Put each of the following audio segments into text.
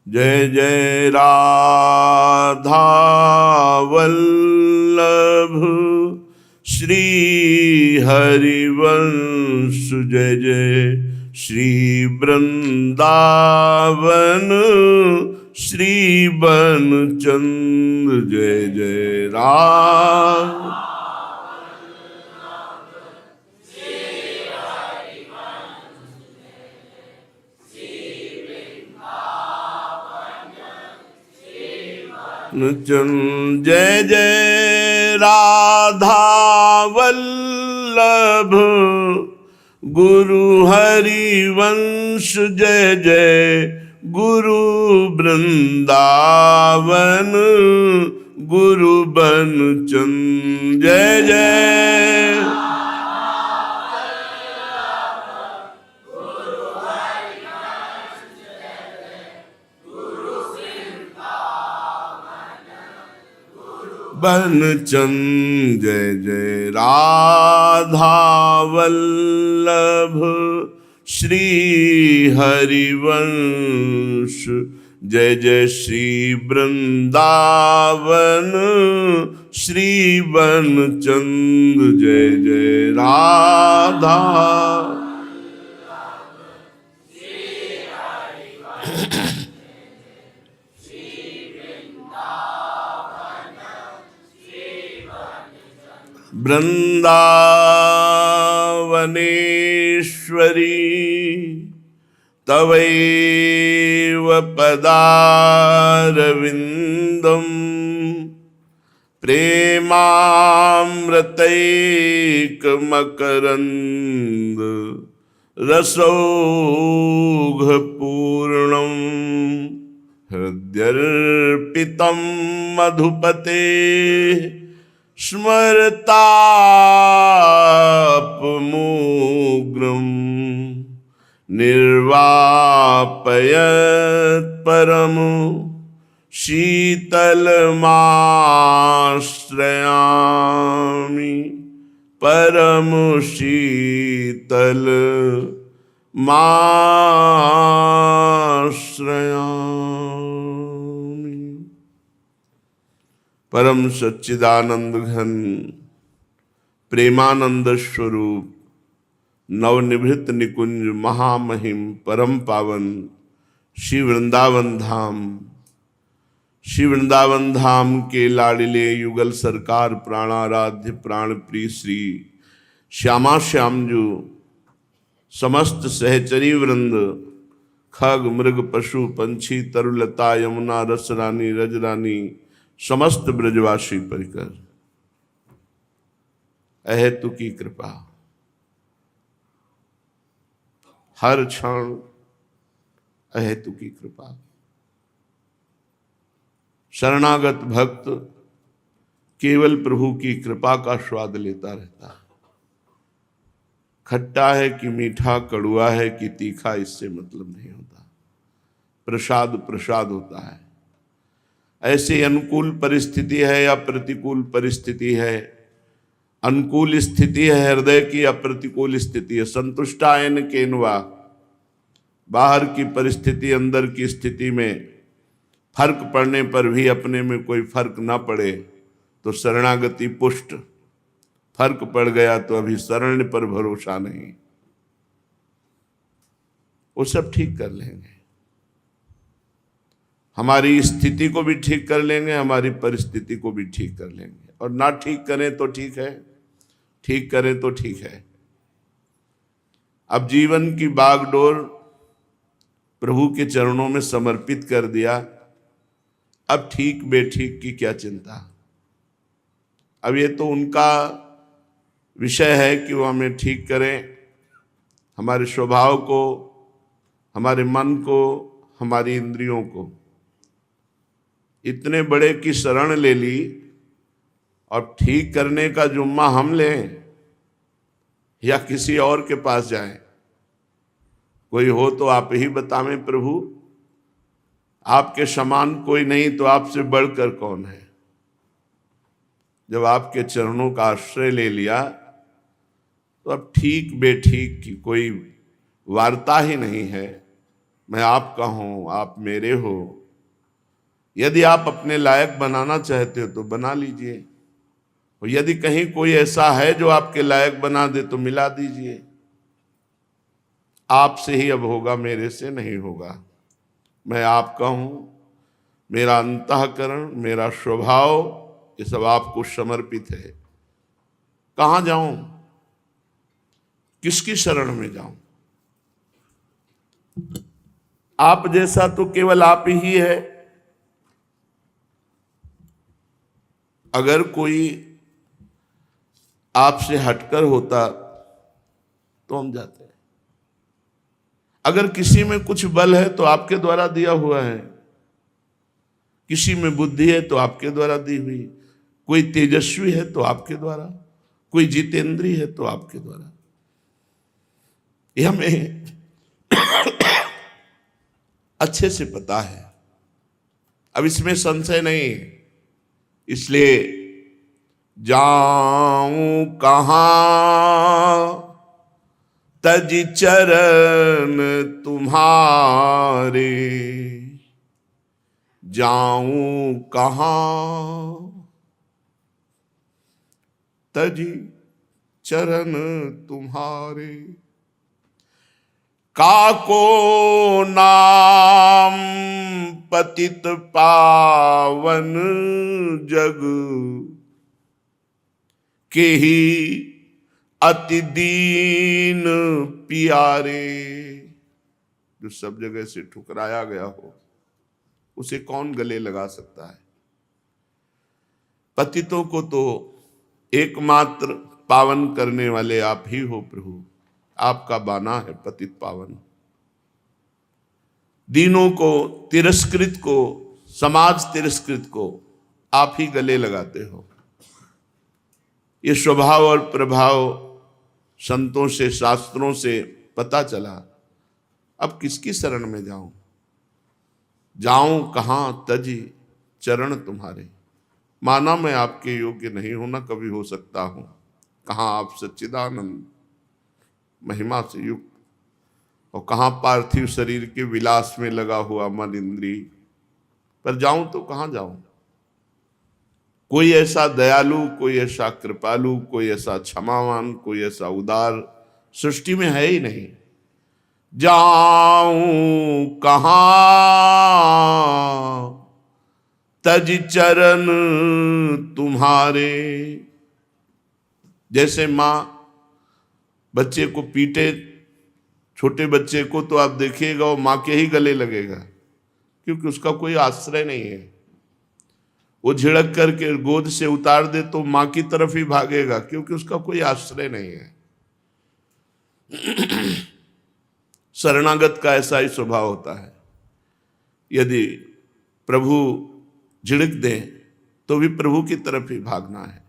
जय जय राधा वल्लभ श्री हरिवंश। जय जय श्री वृंदावन श्री बनचंद्र। जय जय राम। जय जय राधा वल्लभ गुरु हरिवंश। जय जय गुरु वृंदावन गुरु बनचंद्र। जय जय बनचंद्र। जय जय राधा वल्लभ श्री हरिवंश। जय जय श्री वृंदावन श्री बनचंद्र। जय जय राधा वृंदावनेश्वरी तवैव पदारविंदम प्रेमामृतैकमकरंद रसौघपूर्णं हृद्यर्पितं मधुपते स्मरतापमुग्रं निर्वापयत् परम शीतलमाश्रयामि। परम शीतलमाश्रयामि। परम सच्चिदानंद घन प्रेमानंद स्वरूप नवनिभृत निकुंज महामहिम परम पावन श्री वृंदावन धाम। श्री वृंदावन धाम के लाडिले युगल सरकार प्राणाराध्य प्राण प्रिय श्री श्यामा श्यामजू समस्त सहचरी वृंद खग मृग पशु पंछी तरुलता यमुना रस रानी रजरानी समस्त ब्रजवासी परिकर अहेतु की कृपा हर क्षण अहेतु की कृपा। शरणागत भक्त केवल प्रभु की कृपा का स्वाद लेता रहता है। खट्टा है कि मीठा, कड़ुआ है कि तीखा, इससे मतलब नहीं होता। प्रसाद प्रसाद होता है। ऐसी अनुकूल परिस्थिति है या प्रतिकूल परिस्थिति है, अनुकूल स्थिति है हृदय की या प्रतिकूल स्थिति है, संतुष्टायन केनवा। बाहर की परिस्थिति अंदर की स्थिति में फर्क पड़ने पर भी अपने में कोई फर्क ना पड़े तो शरणागति पुष्ट। फर्क पड़ गया तो अभी शरण पर भरोसा नहीं। वो सब ठीक कर लेंगे, हमारी स्थिति को भी ठीक कर लेंगे, हमारी परिस्थिति को भी ठीक कर लेंगे। और ना ठीक करें तो ठीक है, ठीक करें तो ठीक है। अब जीवन की बागडोर प्रभु के चरणों में समर्पित कर दिया। अब ठीक बेठीक की क्या चिंता। अब ये तो उनका विषय है कि वो हमें ठीक करें, हमारे स्वभाव को, हमारे मन को, हमारी इंद्रियों को। इतने बड़े की शरण ले ली और ठीक करने का जुम्मा हम लें या किसी और के पास जाएं। कोई हो तो आप ही बतावें प्रभु, आपके समान कोई नहीं तो आपसे बढ़कर कौन है। जब आपके चरणों का आश्रय ले लिया तो अब ठीक बेठीक की कोई वार्ता ही नहीं है। मैं आपका हूं, आप मेरे हो। यदि आप अपने लायक बनाना चाहते हो तो बना लीजिए, और यदि कहीं कोई ऐसा है जो आपके लायक बना दे तो मिला दीजिए। आपसे ही अब होगा, मेरे से नहीं होगा। मैं आपका हूं, मेरा अंतःकरण, मेरा स्वभाव, ये सब आपको समर्पित है। कहां जाऊं, किसकी शरण में जाऊं? आप जैसा तो केवल आप ही है। अगर कोई आपसे हटकर होता तो हम जाते हैं। अगर किसी में कुछ बल है तो आपके द्वारा दिया हुआ है, किसी में बुद्धि है तो आपके द्वारा दी हुई, कोई तेजस्वी है तो आपके द्वारा, कोई जितेंद्री है तो आपके द्वारा। यह हमें अच्छे से पता है, अब इसमें संशय नहीं। इसलिए जाऊं कहां तज चरण तुम्हारे, जाऊं कहां तज चरण तुम्हारे। काको नाम पतित पावन जग, के ही अति दीन प्यारे। जो सब जगह से ठुकराया गया हो उसे कौन गले लगा सकता है? पतितों को तो एकमात्र पावन करने वाले आप ही हो प्रभु। आपका बाना है पतित पावन। दीनों को, तिरस्कृत को, समाज तिरस्कृत को आप ही गले लगाते हो। ये स्वभाव और प्रभाव संतों से, शास्त्रों से पता चला। अब किसकी शरण में जाऊं? जाऊं कहां तजी चरण तुम्हारे। माना मैं आपके योग्य नहीं हूं, ना कभी हो सकता हूं। कहां आप सच्चिदानंद महिमा से युक्त, और कहां पार्थिव शरीर के विलास में लगा हुआ मन इंद्री। पर जाऊं तो कहां जाऊं? कोई ऐसा दयालु, कोई ऐसा कृपालु, कोई ऐसा क्षमावान, कोई ऐसा उदार सृष्टि में है ही नहीं। जाऊं कहां तज चरण तुम्हारे। जैसे मां बच्चे को पीटे, छोटे बच्चे को, तो आप देखिएगा वो मां के ही गले लगेगा, क्योंकि उसका कोई आश्रय नहीं है। वो झिड़क करके गोद से उतार दे तो मां की तरफ ही भागेगा, क्योंकि उसका कोई आश्रय नहीं है। शरणागत का ऐसा ही स्वभाव होता है। यदि प्रभु झिड़क दें तो भी प्रभु की तरफ ही भागना है,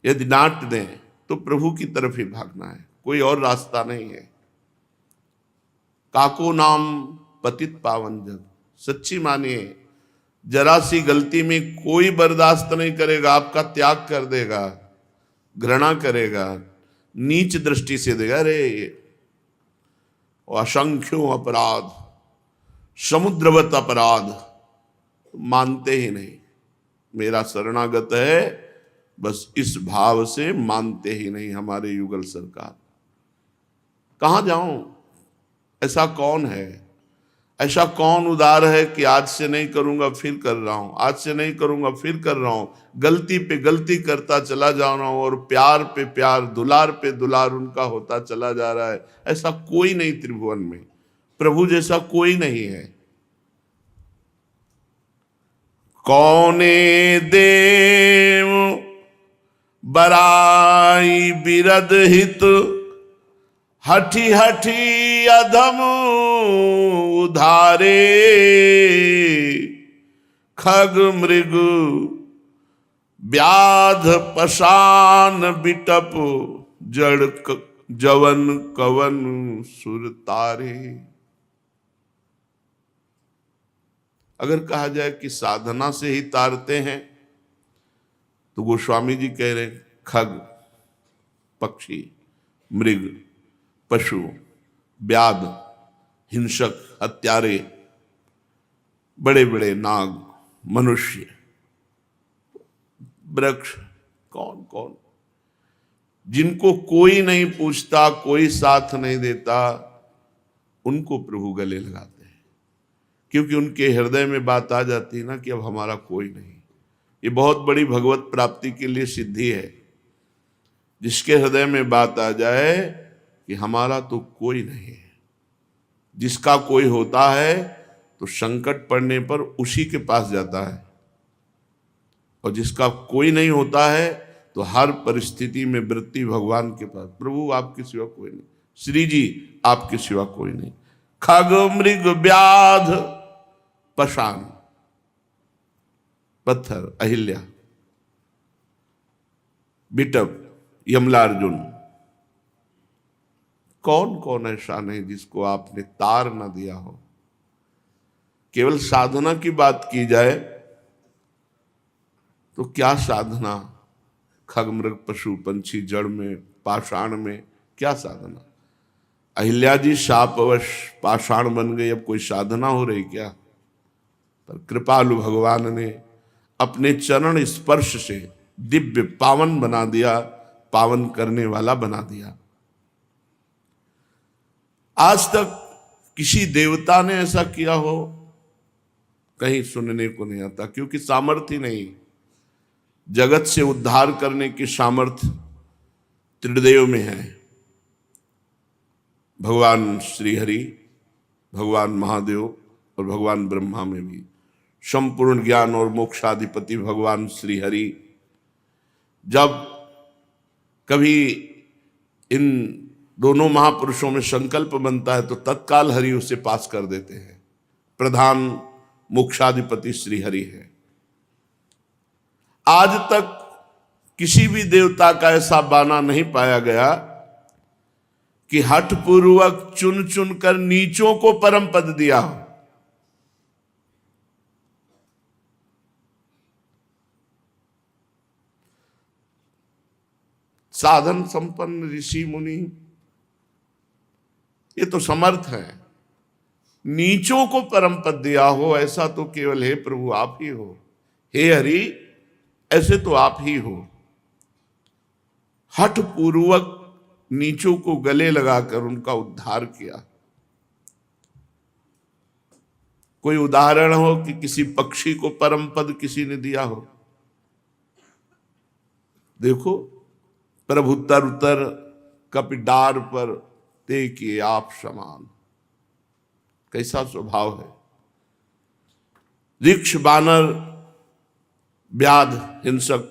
यदि डांट दें तो प्रभु की तरफ ही भागना है, कोई और रास्ता नहीं है। काको नाम पतित पावन जग। सच्ची मानिए, जरा सी गलती में कोई बर्दाश्त नहीं करेगा, आपका त्याग कर देगा, घृणा करेगा, नीच दृष्टि से देगा। अरे असंख्यों अपराध, समुद्रवत अपराध, मानते ही नहीं। मेरा शरणागत है, बस इस भाव से मानते ही नहीं। हमारे युगल सरकार, कहां जाऊं? ऐसा कौन है, ऐसा कौन उदार है कि आज से नहीं करूंगा फिर कर रहा हूं, आज से नहीं करूंगा फिर कर रहा हूं, गलती पे गलती करता चला जा रहा हूं, और प्यार पे प्यार, दुलार पे दुलार उनका होता चला जा रहा है। ऐसा कोई नहीं त्रिभुवन में, प्रभु जैसा कोई नहीं है। कौने देव बराई बिरद हित, हठी हठी अधम उधारे। खग मृग व्याध पशान बिटप, जड़ जवन कवन सुर तारे। अगर कहा जाए कि साधना से ही तारते हैं, तो गोस्वामी जी कह रहे खग पक्षी, मृग पशु, व्याध हिंसक, हत्यारे, बड़े बड़े नाग, मनुष्य, वृक्ष, कौन कौन, जिनको कोई नहीं पूछता, कोई साथ नहीं देता, उनको प्रभु गले लगाते हैं, क्योंकि उनके हृदय में बात आ जाती है ना कि अब हमारा कोई नहीं। ये बहुत बड़ी भगवत प्राप्ति के लिए सिद्धि है। जिसके हृदय में बात आ जाए कि हमारा तो कोई नहीं है। जिसका कोई होता है तो संकट पड़ने पर उसी के पास जाता है, और जिसका कोई नहीं होता है तो हर परिस्थिति में वृत्ति भगवान के पास, प्रभु आपके सिवा कोई नहीं, श्री जी आपके सिवा कोई नहीं। खग मृग व्याध पाषाण, पत्थर, अहिल्या, बिटप, यमलार्जुन, कौन कौन ऐसा नहीं जिसको आपने तार न दिया हो। केवल साधना की बात की जाए तो क्या साधना, खग मृग पशु पंछी जड़ में पाषाण में क्या साधना। अहिल्या जी शापवश पाषाण बन गई, अब कोई साधना हो रही क्या। पर कृपालु भगवान ने अपने चरण स्पर्श से दिव्य पावन बना दिया, पावन करने वाला बना दिया। आज तक किसी देवता ने ऐसा किया हो कहीं सुनने को नहीं आता, क्योंकि सामर्थ्य नहीं। जगत से उद्धार करने की सामर्थ्य त्रिदेव में है, भगवान श्रीहरि, भगवान महादेव और भगवान ब्रह्मा में भी। संपूर्ण ज्ञान और मोक्षाधिपति भगवान श्रीहरि जब कभी इन दोनों महापुरुषों में संकल्प बनता है तो तत्काल हरि उसे पास कर देते हैं। प्रधान मोक्षाधिपति श्रीहरि है। आज तक किसी भी देवता का ऐसा बाना नहीं पाया गया कि हठ पूर्वक चुन चुन कर नीचों को परम पद दिया हो। साधन संपन्न ऋषि मुनि ये तो समर्थ है, नीचों को परम पद दिया हो ऐसा तो केवल हे प्रभु आप ही हो, हे हरि ऐसे तो आप ही हो। हठ पूर्वक नीचों को गले लगाकर उनका उद्धार किया। कोई उदाहरण हो कि किसी पक्षी को परम पद किसी ने दिया हो। देखो, प्रभु तर उतर कपि डार पर ते किए आप समान, कैसा स्वभाव है। ऋक्ष, बानर, व्याध, हिंसक,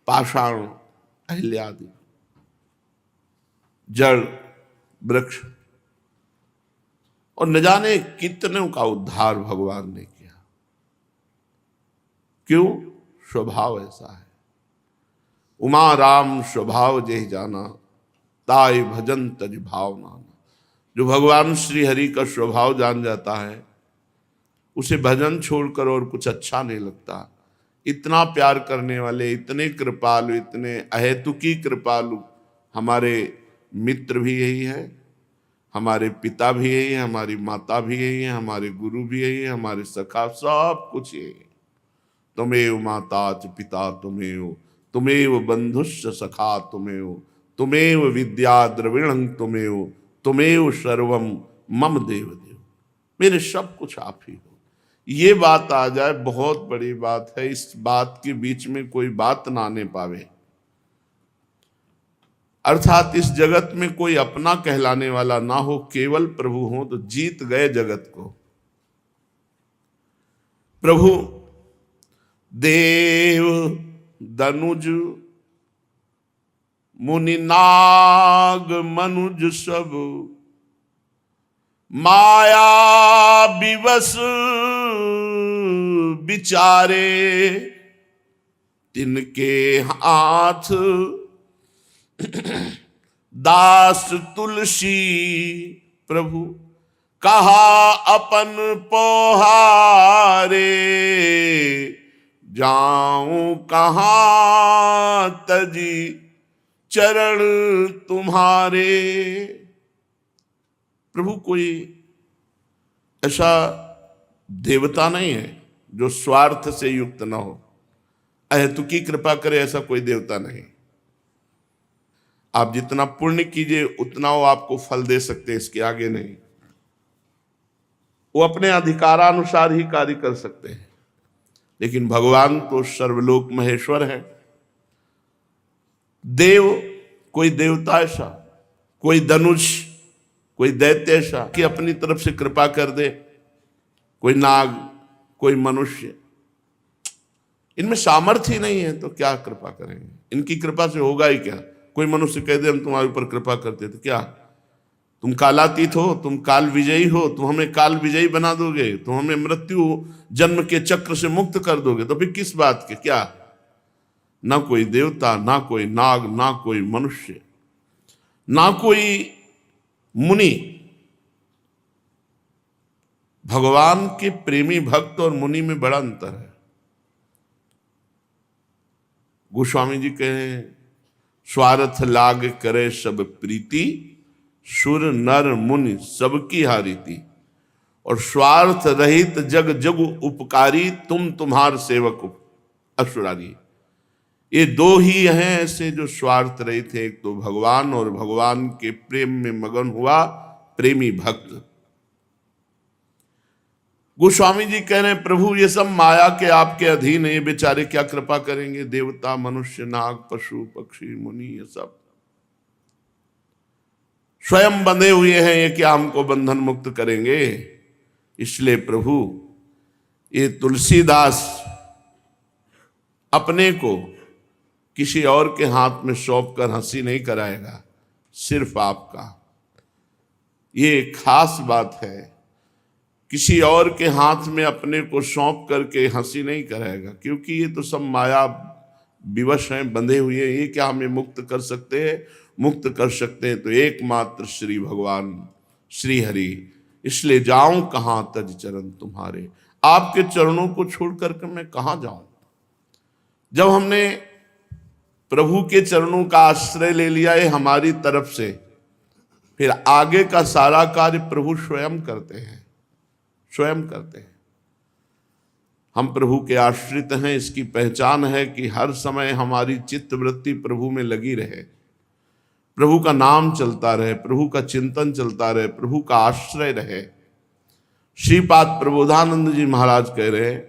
पाषाण, अहिल्यादि, जड़, वृक्ष, और न जाने कितनों का उद्धार भगवान ने किया। क्यों? स्वभाव ऐसा है। उमा राम स्वभाव जेहि जाना, ताई भजन तज भाव नाना। जो भगवान श्री हरि का स्वभाव जान जाता है उसे भजन छोड़कर और कुछ अच्छा नहीं लगता। इतना प्यार करने वाले, इतने कृपालु, इतने अहेतुकी कृपालु हमारे मित्र भी यही है, हमारे पिता भी यही है, हमारी माता भी यही है, हमारे गुरु भी यही है, हमारे सखा, सब कुछ यही है। तुमेव माता च पिता तुमेव, तुमेव बंधुश्च सखा तुमेव, तुमेव विद्या द्रविणं तुमेव, तुमेव सर्वम मम देव देव। मेरे सब कुछ आप ही हो। ये बात आ जाए बहुत बड़ी बात है। इस बात के बीच में कोई बात ना आने पावे, अर्थात इस जगत में कोई अपना कहलाने वाला ना हो, केवल प्रभु हो तो जीत गए जगत को। प्रभु देव दनुज मुनि नाग मनुज सब, माया विवश बिचारे, तिनके हाथ दास तुलसी। प्रभु कहा अपन पोहारे, जाऊं कहां तजी चरण तुम्हारे। प्रभु कोई ऐसा देवता नहीं है जो स्वार्थ से युक्त ना हो, अहेतुकी कृपा करे, ऐसा कोई देवता नहीं। आप जितना पुण्य कीजिए उतना वो आपको फल दे सकते हैं, इसके आगे नहीं। वो अपने अधिकारानुसार ही कार्य कर सकते हैं। लेकिन भगवान तो सर्वलोक महेश्वर है। देव, कोई देवता ऐसा, कोई धनुष, कोई दैत्य ऐसा कि अपनी तरफ से कृपा कर दे, कोई नाग, कोई मनुष्य, इनमें सामर्थ्य ही नहीं है तो क्या कृपा करेंगे? इनकी कृपा से होगा ही क्या? कोई मनुष्य कह दे हम तुम्हारे ऊपर कृपा करते, तो क्या तुम कालातीत हो, तुम काल विजयी हो, तुम हमें काल विजयी बना दोगे, तुम हमें मृत्यु जन्म के चक्र से मुक्त कर दोगे, तो फिर किस बात के? क्या ना कोई देवता, ना कोई नाग, ना कोई मनुष्य, ना कोई मुनि। भगवान के प्रेमी भक्त और मुनि में बड़ा अंतर है। गोस्वामी जी कहे स्वार्थ लाग करे सब प्रीति, सुर नर मुनि सबकी हारीति। और स्वार्थ रहित जग जग उपकारी, तुम तुम्हार सेवक असुरारी। ये दो ही हैं ऐसे जो स्वार्थ रहित थे, एक तो भगवान, और भगवान के प्रेम में मगन हुआ प्रेमी भक्त। गोस्वामी जी कह रहे हैं प्रभु ये सब माया के आपके अधीन है, ये बेचारे क्या कृपा करेंगे? देवता, मनुष्य, नाग, पशु, पक्षी, मुनि, ये सब स्वयं बंधे हुए हैं, ये क्या हमको बंधन मुक्त करेंगे? इसलिए प्रभु ये तुलसीदास अपने को किसी और के हाथ में सौंप कर हंसी नहीं कराएगा, सिर्फ आपका। ये खास बात है, किसी और के हाथ में अपने को सौंप करके हंसी नहीं कराएगा, क्योंकि ये तो सब माया विवश हैं, बंधे हुए हैं। ये क्या हमें मुक्त कर सकते हैं? मुक्त कर सकते हैं तो एकमात्र श्री भगवान श्री हरि। इसलिए जाऊं कहां तज चरण तुम्हारे, आपके चरणों को छोड़ करके मैं कहां जाऊं? जब हमने प्रभु के चरणों का आश्रय ले लिया है हमारी तरफ से, फिर आगे का सारा कार्य प्रभु स्वयं करते हैं, स्वयं करते हैं। हम प्रभु के आश्रित हैं, इसकी पहचान है कि हर समय हमारी चित्त वृत्ति प्रभु में लगी रहे, प्रभु का नाम चलता रहे, प्रभु का चिंतन चलता रहे, प्रभु का आश्रय रहे। श्रीपाद प्रबोधानंद जी महाराज कह रहे हैं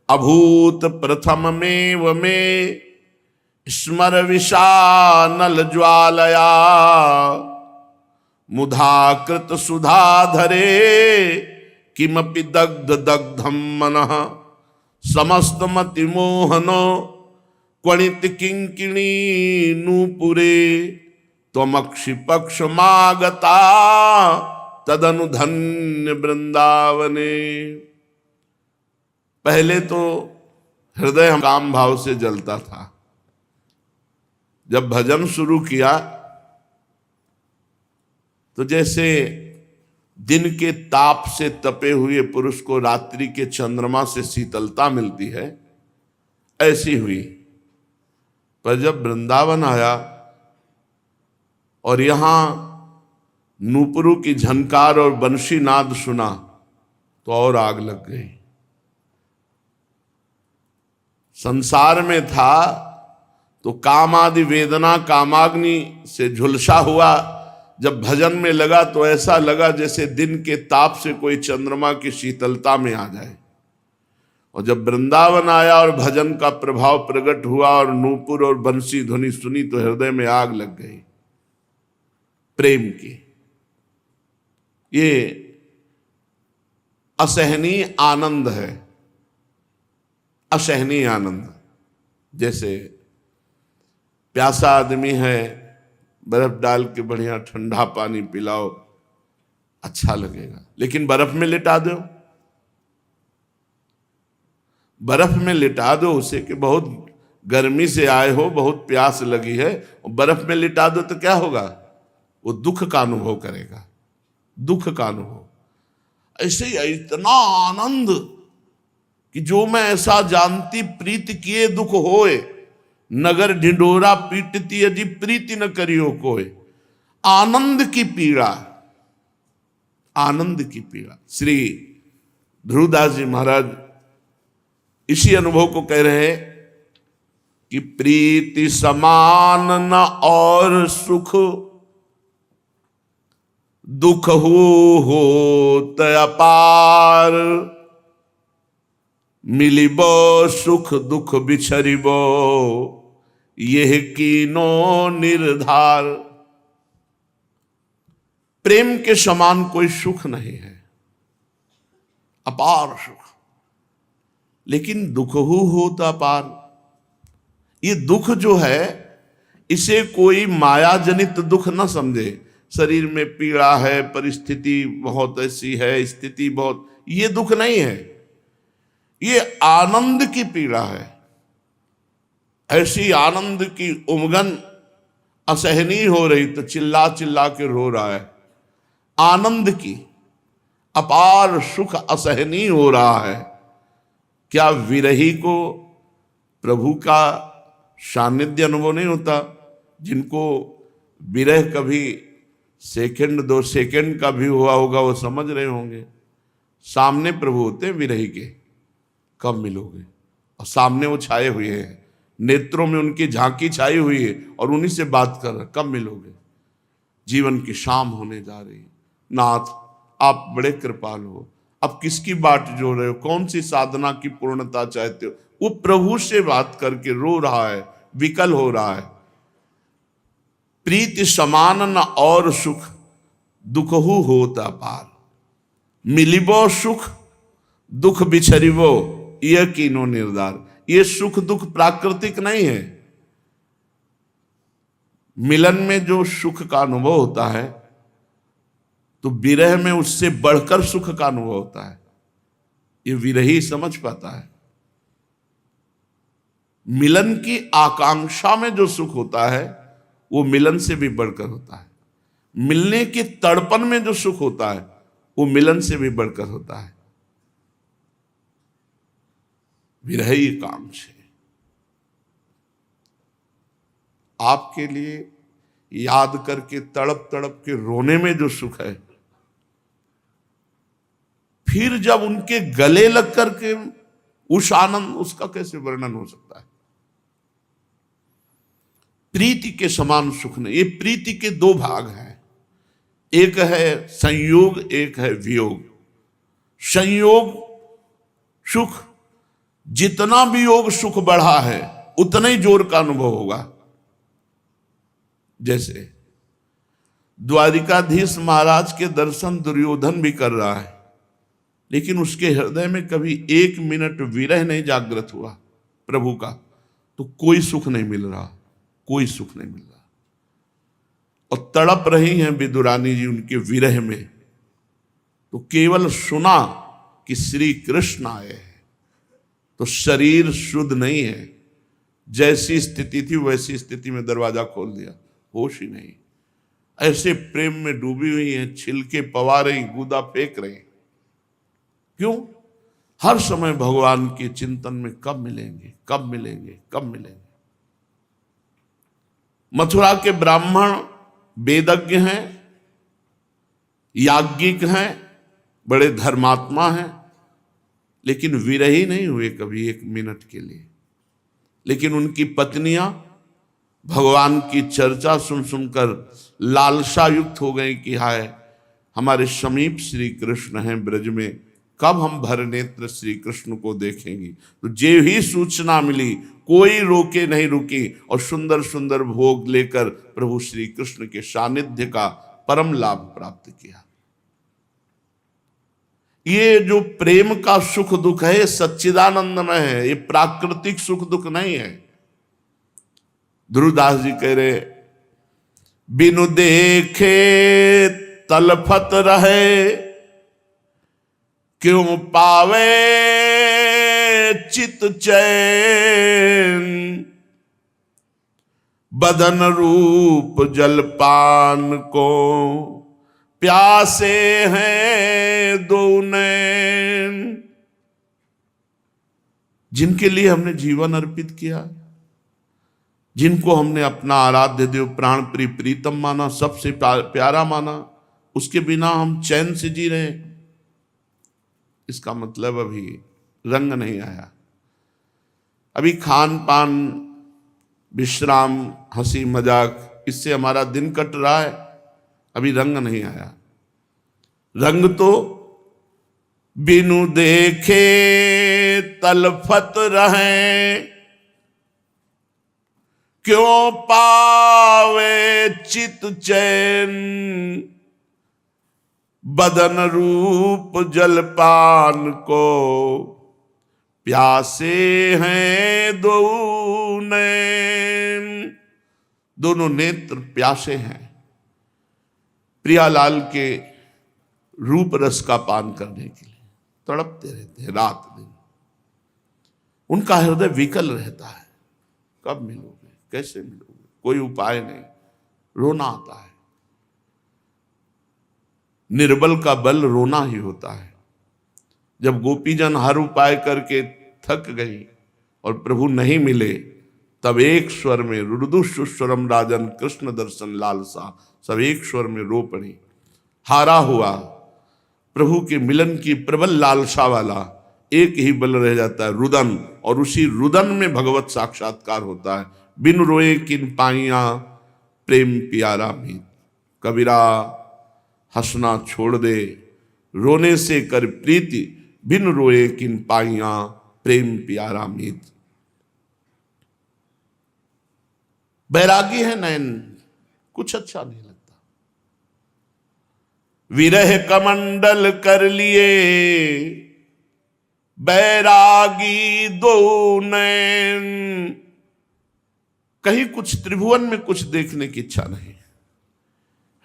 अभूत प्रथम में स्मर विशानल ज्वालया, मुधाकृत सुधाधरे किमपि दग्ध दग्धम मनः, समस्त मति मोहनो क्वणित किंकिणी नूपुरे, त्वमक्षि पक्ष मागता तदनु धन्य वृंदावने। पहले तो हृदय काम भाव से जलता था, जब भजन शुरू किया तो जैसे दिन के ताप से तपे हुए पुरुष को रात्रि के चंद्रमा से शीतलता मिलती है, ऐसी हुई। पर जब वृंदावन आया और यहां नूपुरों की झनकार और बंशी नाद सुना तो और आग लग गई। संसार में था तो काम आदि वेदना कामाग्नि से झुलसा हुआ, जब भजन में लगा तो ऐसा लगा जैसे दिन के ताप से कोई चंद्रमा की शीतलता में आ जाए। और जब वृंदावन आया और भजन का प्रभाव प्रकट हुआ और नूपुर और बंसी ध्वनि सुनी तो हृदय में आग लग गई प्रेम की। ये असहनीय आनंद है, असहनीय आनंद। जैसे प्यासा आदमी है, बर्फ डाल के बढ़िया ठंडा पानी पिलाओ, अच्छा लगेगा, लेकिन बर्फ में लिटा दो, बर्फ में लिटा दो उसे कि बहुत गर्मी से आए हो, बहुत प्यास लगी है, बर्फ में लिटा दो तो क्या होगा? वो दुख का अनुभव करेगा, दुख का अनुभव। ऐसे ही इतना आनंद कि जो मैं ऐसा जानती प्रीति किए दुख होए, नगर ढिंढोरा पीटती यदि प्रीति न करियो कोय। आनंद की पीड़ा, आनंद की पीड़ा। श्री ध्रुवदास जी महाराज इसी अनुभव को कह रहे हैं कि प्रीति समान न और सुख, दुख होत अपार, मिलिबो सुख दुख बिछरिबो, यह कीनो निर्धार। प्रेम के समान कोई सुख नहीं है, अपार सुख, लेकिन दुख होता अपार। ये दुख जो है इसे कोई माया जनित दुख न समझे। शरीर में पीड़ा है, परिस्थिति बहुत ऐसी है, स्थिति बहुत, ये दुख नहीं है, ये आनंद की पीड़ा है। ऐसी आनंद की उमगन असहनीय हो रही तो चिल्ला चिल्ला के रो रहा है। आनंद की अपार सुख असहनीय हो रहा है। क्या विरही को प्रभु का सानिध्य अनुभव नहीं होता? जिनको विरह कभी सेकंड 2 सेकंड का भी हुआ होगा वो समझ रहे होंगे। सामने प्रभु होते हैं विरही के, कब मिलोगे? और सामने वो छाए हुए हैं, नेत्रों में उनकी झांकी छाई हुई है और उन्हीं से बात कर रहे, कब मिलोगे? जीवन की शाम होने जा रही है। नाथ आप बड़े कृपाल हो, अब किसकी बाट जो रहे हो, कौन सी साधना की पूर्णता चाहते हो? वो प्रभु से बात करके रो रहा है, विकल हो रहा है। प्रीति समान न और सुख, दुखहु होता पार, मिलिबो सुख दुख बिछरिबो, यह कीनो निर्धार। ये सुख दुख प्राकृतिक नहीं है। मिलन में जो सुख का अनुभव होता है तो विरह में उससे बढ़कर सुख का अनुभव होता है। ये विरही समझ पाता है। मिलन की आकांक्षा में जो सुख होता है वो मिलन से भी बढ़कर होता है। मिलने के तड़पन में जो सुख होता है वो मिलन से भी बढ़कर होता है। विरही कांक्ष है। आपके लिए याद करके तड़प तड़प के रोने में जो सुख है, फिर जब उनके गले लग करके उस आनंद, उसका कैसे वर्णन हो सकता है? प्रीति के समान सुख नहीं। ये प्रीति के 2 भाग हैं, एक है संयोग, एक है वियोग। संयोग सुख, जितना वियोग सुख बढ़ा है उतना ही जोर का अनुभव होगा। जैसे द्वारिकाधीश महाराज के दर्शन दुर्योधन भी कर रहा है, लेकिन उसके हृदय में कभी 1 मिनट विरह नहीं जागृत हुआ प्रभु का, तो कोई सुख नहीं मिल रहा, कोई सुख नहीं मिल रहा। और तड़प रही हैं विदुरानी जी उनके विरह में, तो केवल सुना कि श्री कृष्ण आए हैं तो शरीर शुद्ध नहीं है। जैसी स्थिति थी वैसी स्थिति में दरवाजा खोल दिया, होश ही नहीं। ऐसे प्रेम में डूबी हुई हैं, छिलके पवा रही, गुदा फेंक रही। क्यों? हर समय भगवान के चिंतन में, कब मिलेंगे, कब मिलेंगे, कब मिलेंगे। मथुरा के ब्राह्मण वेदज्ञ हैं, याज्ञिक हैं, बड़े धर्मात्मा हैं, लेकिन विरही नहीं हुए कभी 1 मिनट के लिए। लेकिन उनकी पत्नियां भगवान की चर्चा सुन सुनकर लालसा युक्त हो गई कि हाय, हमारे समीप श्री कृष्ण हैं ब्रज में, कब हम भर नेत्र श्री कृष्ण को देखेंगी। तो जे ही सूचना मिली, कोई रोके नहीं रुकी और सुंदर सुंदर भोग लेकर प्रभु श्री कृष्ण के सानिध्य का परम लाभ प्राप्त किया। ये जो प्रेम का सुख दुख है सच्चिदानंदमय है, ये प्राकृतिक सुख दुख नहीं है। ध्रुवदास जी कह रहे, बिनु देखे तलफत रहे, क्यों पावे चित चैन, बदन रूप जलपान को प्यासे हैं 2 नैन। जिनके लिए हमने जीवन अर्पित किया, जिनको हमने अपना आराध्य देव प्राण प्रिय प्रीतम माना, सबसे प्यारा माना, उसके बिना हम चैन से जी रहे हैं, इसका मतलब अभी रंग नहीं आया। अभी खान पान, विश्राम, हंसी मजाक, इससे हमारा दिन कट रहा है, अभी रंग नहीं आया। रंग तो बिनु देखे तलफत रहे, क्यों पावे चित चैन, बदन रूप जलपान को प्यासे हैं दो नैन। दोनों नेत्र प्यासे हैं प्रियालाल के रूप रस का पान करने के लिए, तड़पते रहते हैं रात दिन। उनका हृदय विकल रहता है, कब मिलोगे, कैसे मिलोगे, कोई उपाय नहीं, रोना आता है। निर्बल का बल रोना ही होता है। जब गोपीजन हर उपाय करके थक गई और प्रभु नहीं मिले, तब एक स्वर में रुदुस्वरम राजन कृष्ण दर्शन लालसा, सब एक स्वर में रो पड़ी। हारा हुआ प्रभु के मिलन की प्रबल लालसा वाला एक ही बल रह जाता है, रुदन, और उसी रुदन में भगवत साक्षात्कार होता है। बिन रोए किन पाइया प्रेम प्यारा मीत, कबीरा हंसना छोड़ दे रोने से कर प्रीति, बिन रोए किन पाइया प्रेम प्यारा मीत। बैरागी है नैन, कुछ अच्छा नहीं लगता। विरह कमंडल कर लिए बैरागी दो नैन, कहीं कुछ त्रिभुवन में कुछ देखने की इच्छा नहीं,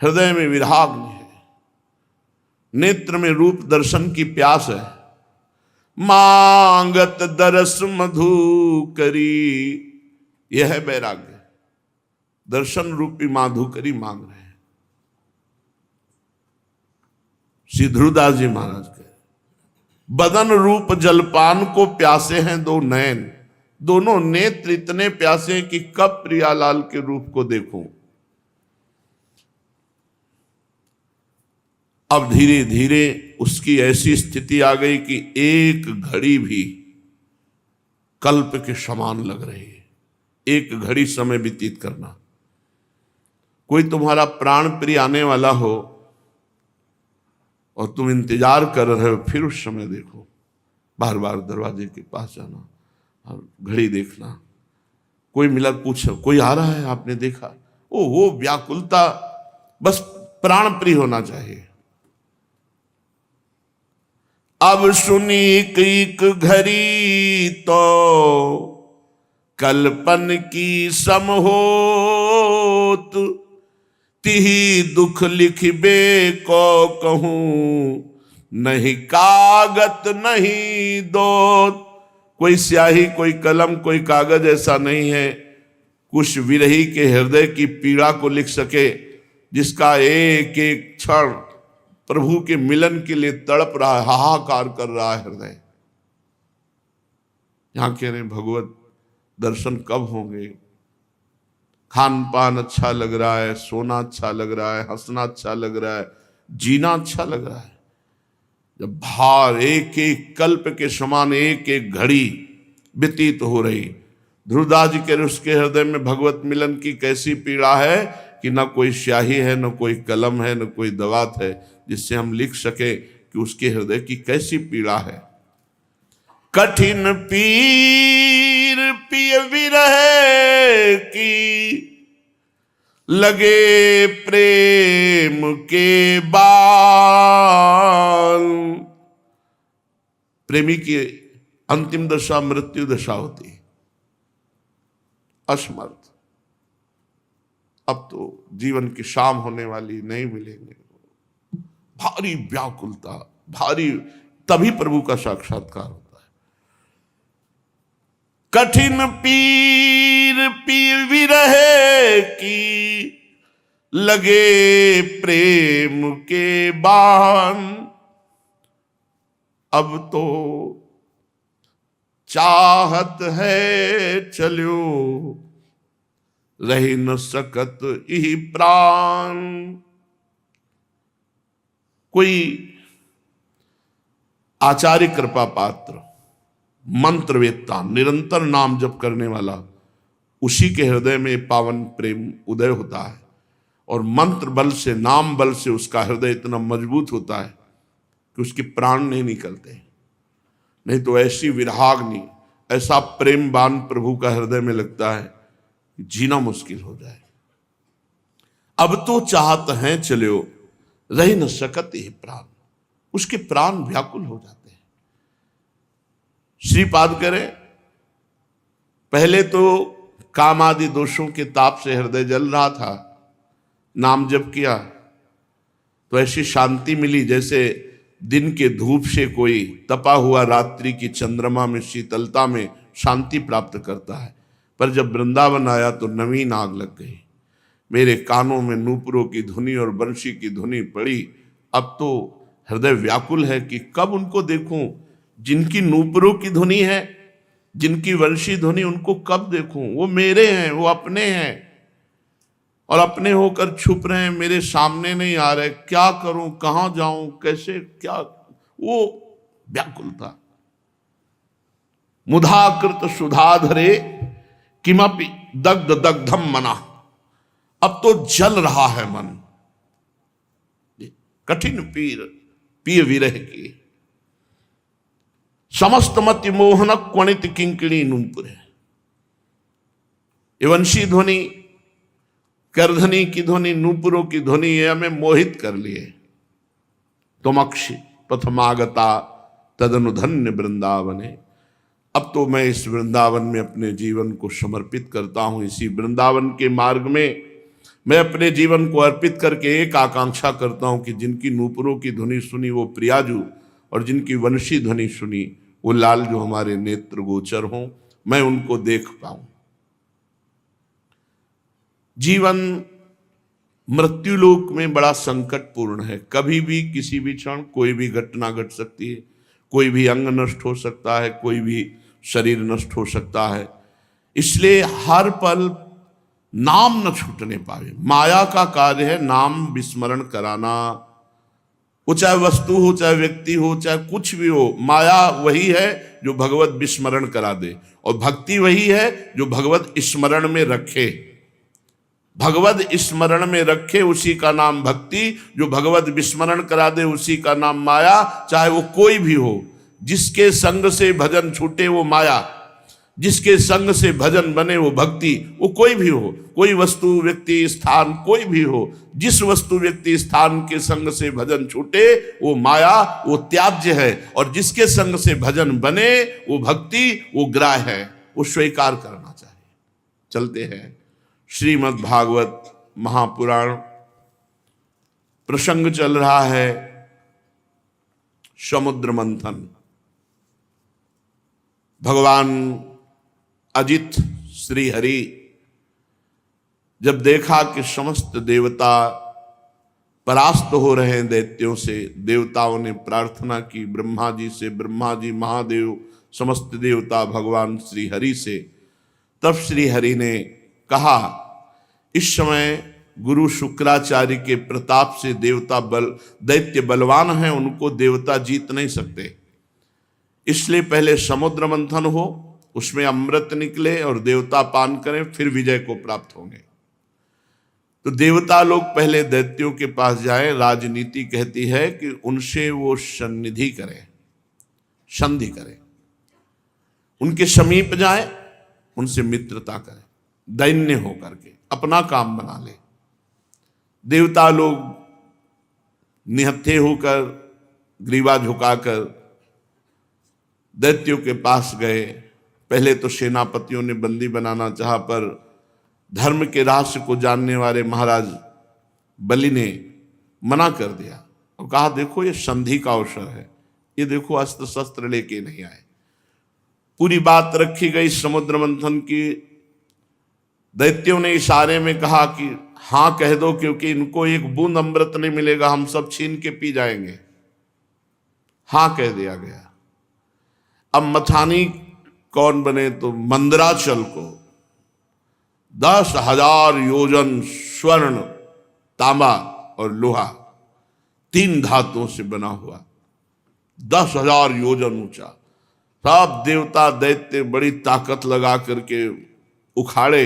हृदय में विराग नहीं है, नेत्र में रूप दर्शन की प्यास है। मांगत दरस मधु करी, यह है बैराग्य, दर्शन रूपी माधुकरी मांग रहे हैं। श्री ध्रुवदास जी महाराज के बदन रूप जलपान को प्यासे हैं दो नयन, दोनों नेत्र इतने प्यासे हैं कि कब प्रियालाल के रूप को देखूं। अब धीरे धीरे उसकी ऐसी स्थिति आ गई कि एक घड़ी भी कल्प के समान लग रही है। एक घड़ी समय व्यतीत करना, कोई तुम्हारा प्राण प्रिय आने वाला हो और तुम इंतजार कर रहे हो, फिर उस समय देखो, बार बार दरवाजे के पास जाना और घड़ी देखना, कोई मिला, पूछो कोई आ रहा है, आपने देखा, ओ वो व्याकुलता, बस प्राण प्रिय होना चाहिए। अब सुनी एक घड़ी तो कल्पन की सम होत, तिही दुख लिखबे को कहूं, नहीं कागत नहीं दोत। कोई स्याही, कोई कलम, कोई कागज ऐसा नहीं है कुछ विरही के हृदय की पीड़ा को लिख सके, जिसका एक एक क्षण प्रभु के मिलन के लिए तड़प रहा है, हाहाकार कर रहा है हृदय। यहां कह रहे भगवत दर्शन कब होंगे। खान पान अच्छा लग रहा है, सोना अच्छा लग रहा है, हंसना अच्छा लग रहा है, जीना अच्छा लग रहा है, जब भार एक एक कल्प के समान एक एक घड़ी व्यतीत हो रही। ध्रुवदास जी के उसके हृदय में भगवत मिलन की कैसी पीड़ा है कि न कोई स्याही है, न कोई कलम है, न कोई दवात है जिससे हम लिख सके कि उसके हृदय की कैसी पीड़ा है। कठिन पीर पिय विरह की, लगे प्रेम के बाल। प्रेमी की अंतिम दशा मृत्यु दशा होती है, असमर्थ। अब तो जीवन की शाम होने वाली, नहीं मिलेंगे, भारी व्याकुलता, भारी, तभी प्रभु का साक्षात्कार होता है। कठिन पीर पी विरह की, लगे प्रेम के बाण। अब तो चाहत है चलो, रही न सकत यही प्राण। कोई आचार्य कृपा पात्र, मंत्रवेत्ता, निरंतर नाम जप करने वाला, उसी के हृदय में पावन प्रेम उदय होता है। और मंत्र बल से, नाम बल से उसका हृदय इतना मजबूत होता है कि उसके प्राण नहीं निकलते। नहीं तो ऐसी विरहाग्नि, ऐसा प्रेम बाण प्रभु का हृदय में लगता है, जीना मुश्किल हो जाए। अब तो चाहत हैं चलो, रह न सकत ये प्राण। उसके प्राण व्याकुल हो जाते हैं। श्रीपाद करें, पहले तो काम आदि दोषों के ताप से हृदय जल रहा था, नाम जप किया तो ऐसी शांति मिली जैसे दिन के धूप से कोई तपा हुआ रात्रि की चंद्रमा में शीतलता में शांति प्राप्त करता है। पर जब वृंदावन आया तो नवीन आग लग गई। मेरे कानों में नूपुरों की धुनी और बंशी की धुनी पड़ी। अब तो हृदय व्याकुल है कि कब उनको देखूं जिनकी नूपुरों की धुनी है, जिनकी वंशी ध्वनि, उनको कब देखूं। वो मेरे हैं, वो अपने हैं, और अपने होकर छुप रहे हैं, मेरे सामने नहीं आ रहे। क्या करूं, कहां जाऊं, कैसे, क्या, वो व्याकुल था। मुधाकृत सुधाधरे किमपि दग्ध दग्धम मना। अब तो जल रहा है मन, कठिन पीर पिय विरह की। समस्त मति मोहन क्वणित किंकिणी नूपुर। वंशी ध्वनि, करधनी की ध्वनि, नूपुरों की ध्वनि, ये हमें मोहित कर लिए। तुमक्षि पथमागता तदनुधन्य वृंदावने। अब तो मैं इस वृंदावन में अपने जीवन को समर्पित करता हूं। इसी वृंदावन के मार्ग में मैं अपने जीवन को अर्पित करके एक आकांक्षा करता हूं कि जिनकी नूपुरों की ध्वनि सुनी वो प्रियाजू, और जिनकी वंशी ध्वनि सुनी वो लाल जो हमारे नेत्र गोचर हों, मैं उनको देख पाऊं। जीवन मृत्युलोक में बड़ा संकटपूर्ण है। कभी भी किसी भी क्षण कोई भी घटना घट सकती है। कोई भी अंग नष्ट हो सकता है, कोई भी शरीर नष्ट हो सकता है। इसलिए हर पल नाम न छूटने पावे। माया का कार्य है नाम विस्मरण कराना। वो चाहे वस्तु हो, चाहे व्यक्ति हो, चाहे कुछ भी हो, माया वही है जो भगवत विस्मरण करा दे, और भक्ति वही है जो भगवत स्मरण में रखे। भगवत स्मरण में रखे उसी का नाम भक्ति, जो भगवत विस्मरण करा दे उसी का नाम माया। चाहे वो कोई भी हो, जिसके संग से भजन छूटे वो माया, जिसके संग से भजन बने वो भक्ति। वो कोई भी हो, कोई वस्तु व्यक्ति स्थान कोई भी हो, जिस वस्तु व्यक्ति स्थान के संग से भजन छूटे वो माया, वो त्याज्य है। और जिसके संग से भजन बने वो भक्ति, वो ग्राह्य है, वो स्वीकार करना चाहिए। चलते हैं श्रीमद् भागवत महापुराण। प्रसंग चल रहा है समुद्र मंथन। भगवान अजित श्री हरि जब देखा कि समस्त देवता परास्त हो रहे हैं दैत्यों से, देवताओं ने प्रार्थना की ब्रह्मा जी से, ब्रह्मा जी, महादेव, समस्त देवता भगवान श्री हरि से। तब श्री हरि ने कहा, इस समय गुरु शुक्राचार्य के प्रताप से दैत्य बलवान हैं, उनको देवता जीत नहीं सकते। इसलिए पहले समुद्र मंथन हो, उसमें अमृत निकले और देवता पान करें, फिर विजय को प्राप्त होंगे। तो देवता लोग पहले दैत्यों के पास जाएं। राजनीति कहती है कि उनसे वो सन्निधि करें, संधि करें, उनके समीप जाएं, उनसे मित्रता करें, दैन्य होकर के अपना काम बना ले। देवता लोग निहत्थे होकर, ग्रीवा झुकाकर दैत्यों के पास गए। पहले तो सेनापतियों ने बंदी बनाना चाहा, पर धर्म के रहस्य को जानने वाले महाराज बलि ने मना कर दिया और कहा, देखो ये संधि का अवसर है, ये देखो अस्त्र शस्त्र लेके नहीं आए। पूरी बात रखी गई समुद्र मंथन की। दैत्यों ने इशारे में कहा कि हाँ कह दो, क्योंकि इनको एक बूंद अमृत नहीं मिलेगा, हम सब छीन के पी जाएंगे। हाँ कह दिया गया। अब मथानी कौन बने? तो मंदराचल को 10,000 योजन स्वर्ण, तांबा और लोहा 3 धातुओं से बना हुआ, 10,000 योजन ऊंचा। सब देवता दैत्य बड़ी ताकत लगा करके उखाड़े,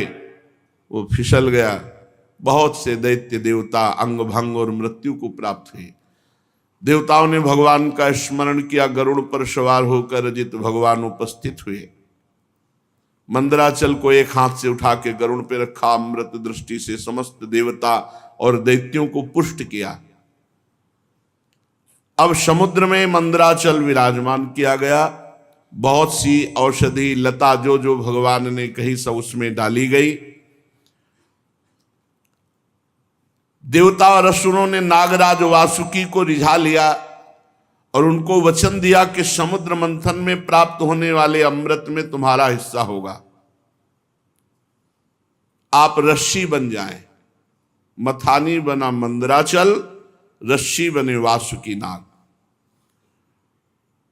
वो फिसल गया। बहुत से दैत्य देवता अंग भंग और मृत्यु को प्राप्त हुए। देवताओं ने भगवान का स्मरण किया, गरुड़ पर सवार होकर अजित भगवान उपस्थित हुए। मंदराचल को एक हाथ से उठा के गरुड़ पे रखा, अमृत दृष्टि से समस्त देवता और दैत्यों को पुष्ट किया। अब समुद्र में मंदराचल विराजमान किया गया। बहुत सी औषधि लता जो जो भगवान ने कही सब उसमें डाली गई। देवता और असुरों ने नागराज वासुकी को रिझा लिया और उनको वचन दिया कि समुद्र मंथन में प्राप्त होने वाले अमृत में तुम्हारा हिस्सा होगा। आप रस्सी बन जाएं। मथानी बना मंदराचल, रस्सी बने वासुकी नाग।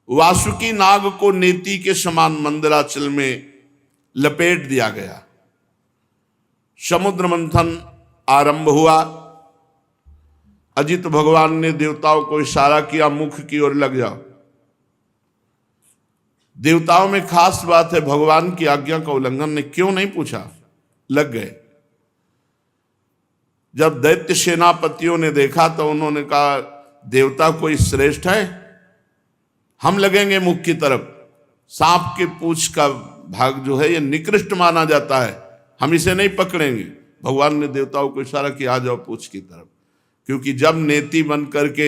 वासुकी नाग को नेति के समान मंदराचल में लपेट दिया गया। समुद्र मंथन आरंभ हुआ। अजित भगवान ने देवताओं को इशारा किया, मुख की ओर लग जाओ। देवताओं में खास बात है, भगवान की आज्ञा का उल्लंघन ने क्यों नहीं पूछा, लग गए। जब दैत्य सेनापतियों ने देखा तो उन्होंने कहा, देवता कोई श्रेष्ठ है, हम लगेंगे मुख की तरफ। सांप के पूंछ का भाग जो है ये निकृष्ट माना जाता है, हम इसे नहीं पकड़ेंगे। भगवान ने देवताओं को इशारा किया, आ जाओ पूंछ की तरफ। क्योंकि जब नेति बन करके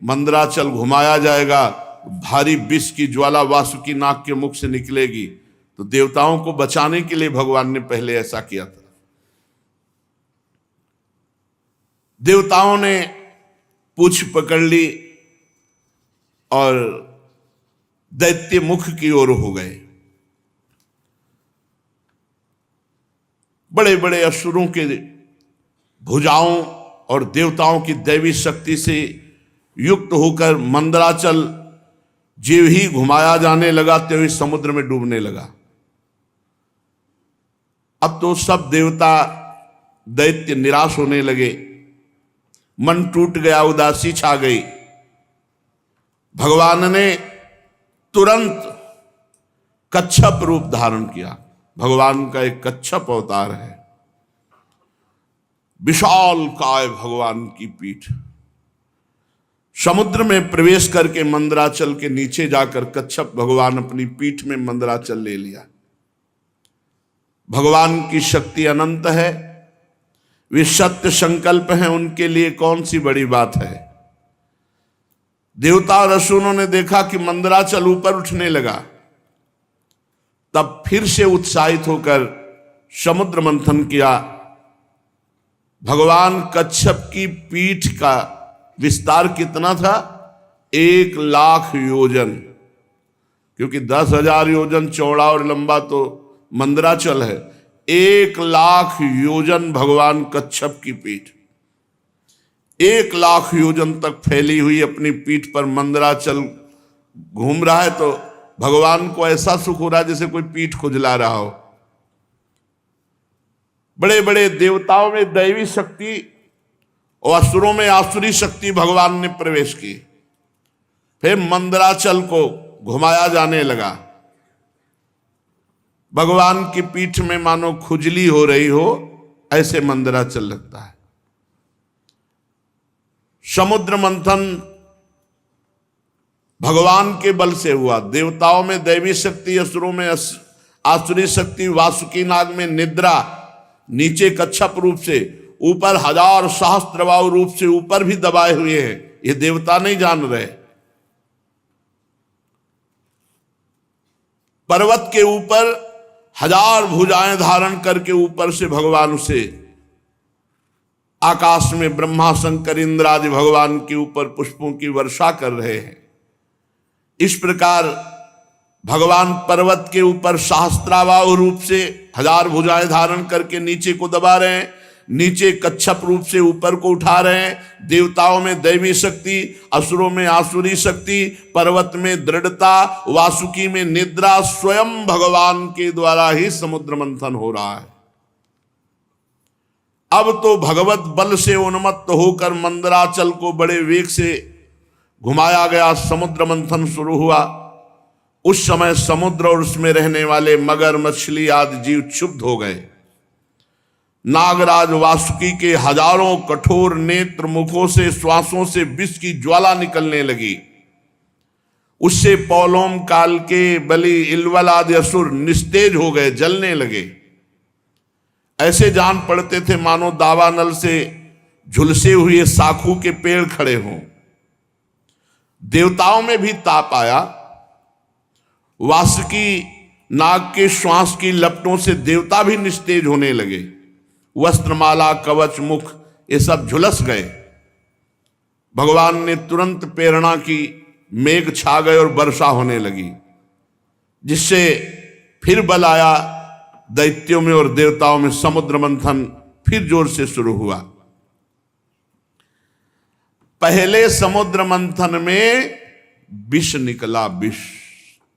मंदराचल घुमाया जाएगा, भारी विष की ज्वाला वासुकी नाग के मुख से निकलेगी। तो देवताओं को बचाने के लिए भगवान ने पहले ऐसा किया था। देवताओं ने पूंछ पकड़ ली और दैत्य मुख की ओर हो गए। बड़े बड़े असुरों के भुजाओं और देवताओं की दैवी शक्ति से युक्त होकर मंदराचल जीव ही घुमाया जाने लगा, त्यों ही समुद्र में डूबने लगा। अब तो सब देवता दैत्य निराश होने लगे, मन टूट गया, उदासी छा गई। भगवान ने तुरंत कच्छप रूप धारण किया। भगवान का एक कच्छप अवतार है, विशाल काय भगवान की पीठ। समुद्र में प्रवेश करके मंदराचल के नीचे जाकर कच्छप भगवान अपनी पीठ में मंदराचल ले लिया। भगवान की शक्ति अनंत है, वे सत्य संकल्प हैं, उनके लिए कौन सी बड़ी बात है। देवता और असुरों ने देखा कि मंदराचल ऊपर उठने लगा, तब फिर से उत्साहित होकर समुद्र मंथन किया। भगवान कच्छप की पीठ का विस्तार कितना था? 1,00,000 योजन, क्योंकि 10,000 योजन चौड़ा और लंबा तो मंदराचल है। 1,00,000 योजन भगवान कच्छप की पीठ, 1,00,000 योजन तक फैली हुई अपनी पीठ पर मंदराचल घूम रहा है। तो भगवान को ऐसा सुख हो रहा है जैसे कोई पीठ खुजला रहा हो। बड़े बड़े देवताओं में दैवी शक्ति और असुरों में आसुरी शक्ति भगवान ने प्रवेश की। फिर मंदराचल को घुमाया जाने लगा। भगवान की पीठ में मानो खुजली हो रही हो, ऐसे मंदराचल लगता है। समुद्र मंथन भगवान के बल से हुआ। देवताओं में दैवी शक्ति, असुरों में आसुरी शक्ति, वासुकी नाग में निद्रा, नीचे कच्छप रूप से, ऊपर 1000 सहस्त्रबाहु रूप से ऊपर भी दबाए हुए हैं। ये देवता नहीं जान रहे। पर्वत के ऊपर 1000 भुजाएं धारण करके ऊपर से भगवान उसे आकाश में ब्रह्मा शंकर इंद्र आदि भगवान के ऊपर पुष्पों की वर्षा कर रहे हैं। इस प्रकार भगवान पर्वत के ऊपर सहस्त्राबाहु रूप से 1000 भुजाएं धारण करके नीचे को दबा रहे हैं, नीचे कच्छप रूप से ऊपर को उठा रहे हैं। देवताओं में दैवी शक्ति, असुरों में आसुरी शक्ति, पर्वत में दृढ़ता, वासुकी में निद्रा, स्वयं भगवान के द्वारा ही समुद्र मंथन हो रहा है। अब तो भगवत बल से उन्मत्त होकर मंदराचल को बड़े वेग से घुमाया गया। समुद्र मंथन शुरू हुआ। उस समय समुद्र और उसमें रहने वाले मगर, मछली आदि जीव क्षुब्ध हो गए। नागराज वासुकी के हजारों कठोर नेत्र मुखों से, श्वासों से विष की ज्वाला निकलने लगी। उससे पौलोम काल के बलि, इलवल आदि असुर निस्तेज हो गए, जलने लगे। ऐसे जान पड़ते थे मानो दावानल से झुलसे हुए साखू के पेड़ खड़े हों। देवताओं में भी ताप आया। वासुकी नाग के श्वास की लपटों से देवता भी निस्तेज होने लगे। वस्त्रमाला, कवच, मुख ये सब झुलस गए। भगवान ने तुरंत प्रेरणा की, मेघ छा गए और वर्षा होने लगी, जिससे फिर बल आया दैत्यों में और देवताओं में। समुद्र मंथन फिर जोर से शुरू हुआ। पहले समुद्र मंथन में विष निकला, विष।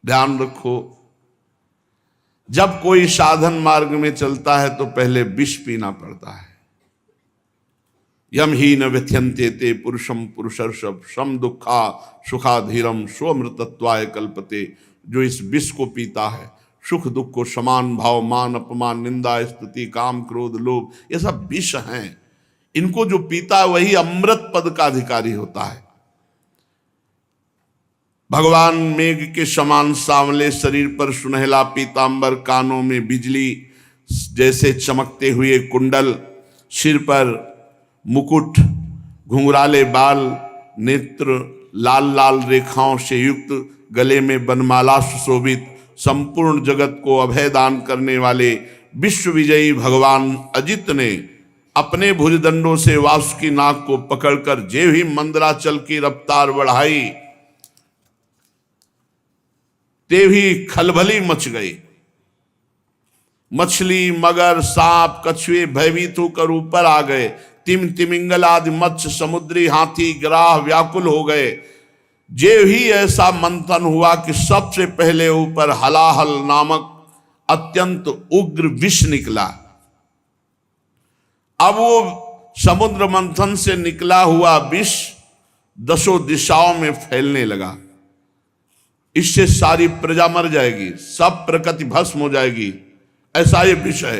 ध्यान रखो, जब कोई साधन मार्ग में चलता है तो पहले विष पीना पड़ता है। यम ही न व्यथ्यन्ते ते पुरुषम पुरुषर्षभ सम दुखा सुखाधीरम स्वमृतत्वाय कल्पते। जो इस विष को पीता है, सुख दुख को समान भाव, मान अपमान, निंदा स्तुति, काम क्रोध लोभ, ये सब विष हैं। इनको जो पीता है वही अमृत पद का अधिकारी होता है। भगवान मेघ के समान सांवले शरीर पर सुनहला पीतांबर, कानों में बिजली जैसे चमकते हुए कुंडल, सिर पर मुकुट, घुंघराले बाल, नेत्र लाल लाल रेखाओं से युक्त, गले में बनमाला सुशोभित, संपूर्ण जगत को अभय दान करने वाले विश्व विजयी भगवान अजित ने अपने भुजदंडों से वासुकी नाग को पकड़कर जे ही मंदराचल की रफ्तार बढ़ाई, ते भी खलबली मच गई। मछली, मगर, सांप, कछुए भयभीत होकर ऊपर आ गए। तिमिंगल आदि मत्स्य, समुद्री हाथी, ग्राह व्याकुल हो गए। जे ही ऐसा मंथन हुआ कि सबसे पहले ऊपर हलाहल नामक अत्यंत उग्र विष निकला। अब वो समुद्र मंथन से निकला हुआ विष 10 दिशाओं में फैलने लगा। इससे सारी प्रजा मर जाएगी, सब प्रकृति भस्म हो जाएगी, ऐसा ये विष है।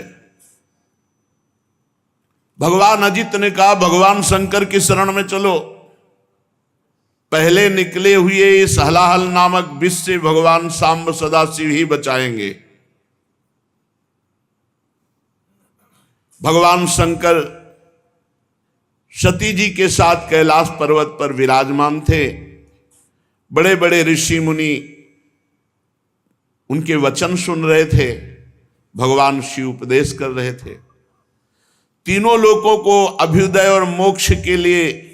भगवान अजित ने कहा, भगवान शंकर की शरण में चलो। पहले निकले हुए इस हलाहल नामक विष से भगवान सांब सदाशिव ही बचाएंगे। भगवान शंकर सती जी के साथ कैलाश पर्वत पर विराजमान थे। बड़े बड़े ऋषि मुनि उनके वचन सुन रहे थे। भगवान शिव उपदेश कर रहे थे। तीनों लोगों को अभ्युदय और मोक्ष के लिए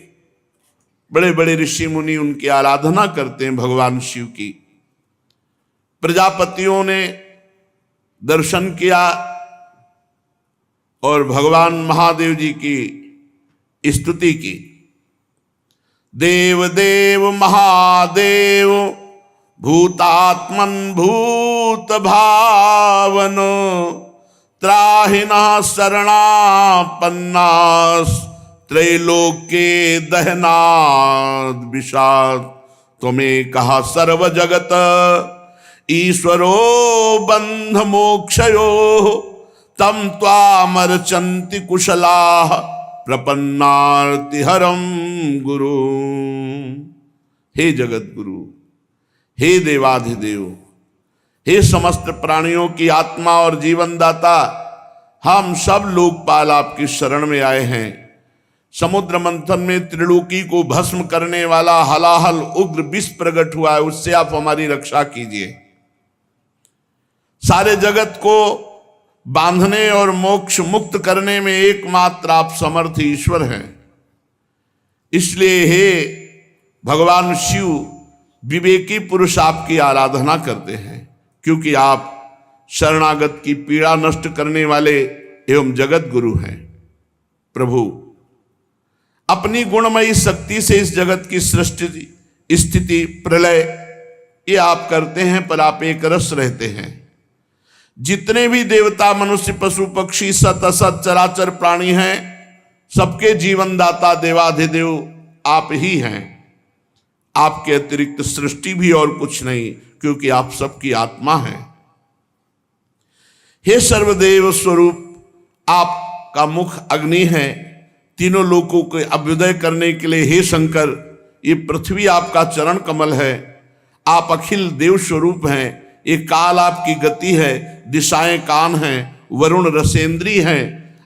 बड़े बड़े ऋषि मुनि उनकी आराधना करते हैं, भगवान शिव की। प्रजापतियों ने दर्शन किया और भगवान महादेव जी की स्तुति की। देव देव महादेव भूतात्मन भूत भावन त्राहिना शरणापन्नास त्रैलोक्ये दहनाद विषाद तुम्हें कहा सर्व जगत ईश्वरो बंध मोक्षयो तम त्वामर्चन्ति कुशलाः प्रपन्नार्ति हरम गुरु। हे जगत गुरु, हे देवाधिदेव, हे समस्त प्राणियों की आत्मा और जीवन दाता, हम सब लोकपाल आपकी शरण में आए हैं। समुद्र मंथन में त्रिलोकी को भस्म करने वाला हलाहल उग्र विष प्रकट हुआ है, उससे आप हमारी रक्षा कीजिए। सारे जगत को बांधने और मोक्ष मुक्त करने में एकमात्र आप समर्थ ईश्वर हैं। इसलिए हे भगवान शिव, विवेकी पुरुष आपकी आराधना करते हैं, क्योंकि आप शरणागत की पीड़ा नष्ट करने वाले एवं जगत गुरु हैं। प्रभु, अपनी गुणमयी शक्ति से इस जगत की सृष्टि, स्थिति, प्रलय ये आप करते हैं, पर आप एक रस रहते हैं। जितने भी देवता मनुष्य पशु पक्षी सत असत चराचर प्राणी हैं, सबके जीवन दाता देवाधिदेव आप ही हैं। आपके अतिरिक्त सृष्टि भी और कुछ नहीं, क्योंकि आप सबकी आत्मा हैं। हे सर्वदेव स्वरूप, आपका मुख अग्नि है। तीनों लोकों के अभ्युदय करने के लिए हे शंकर, ये पृथ्वी आपका चरण कमल है। आप अखिल देव स्वरूप हैं। ये काल आपकी गति है, दिशाएं कान हैं, वरुण रसेंद्री हैं,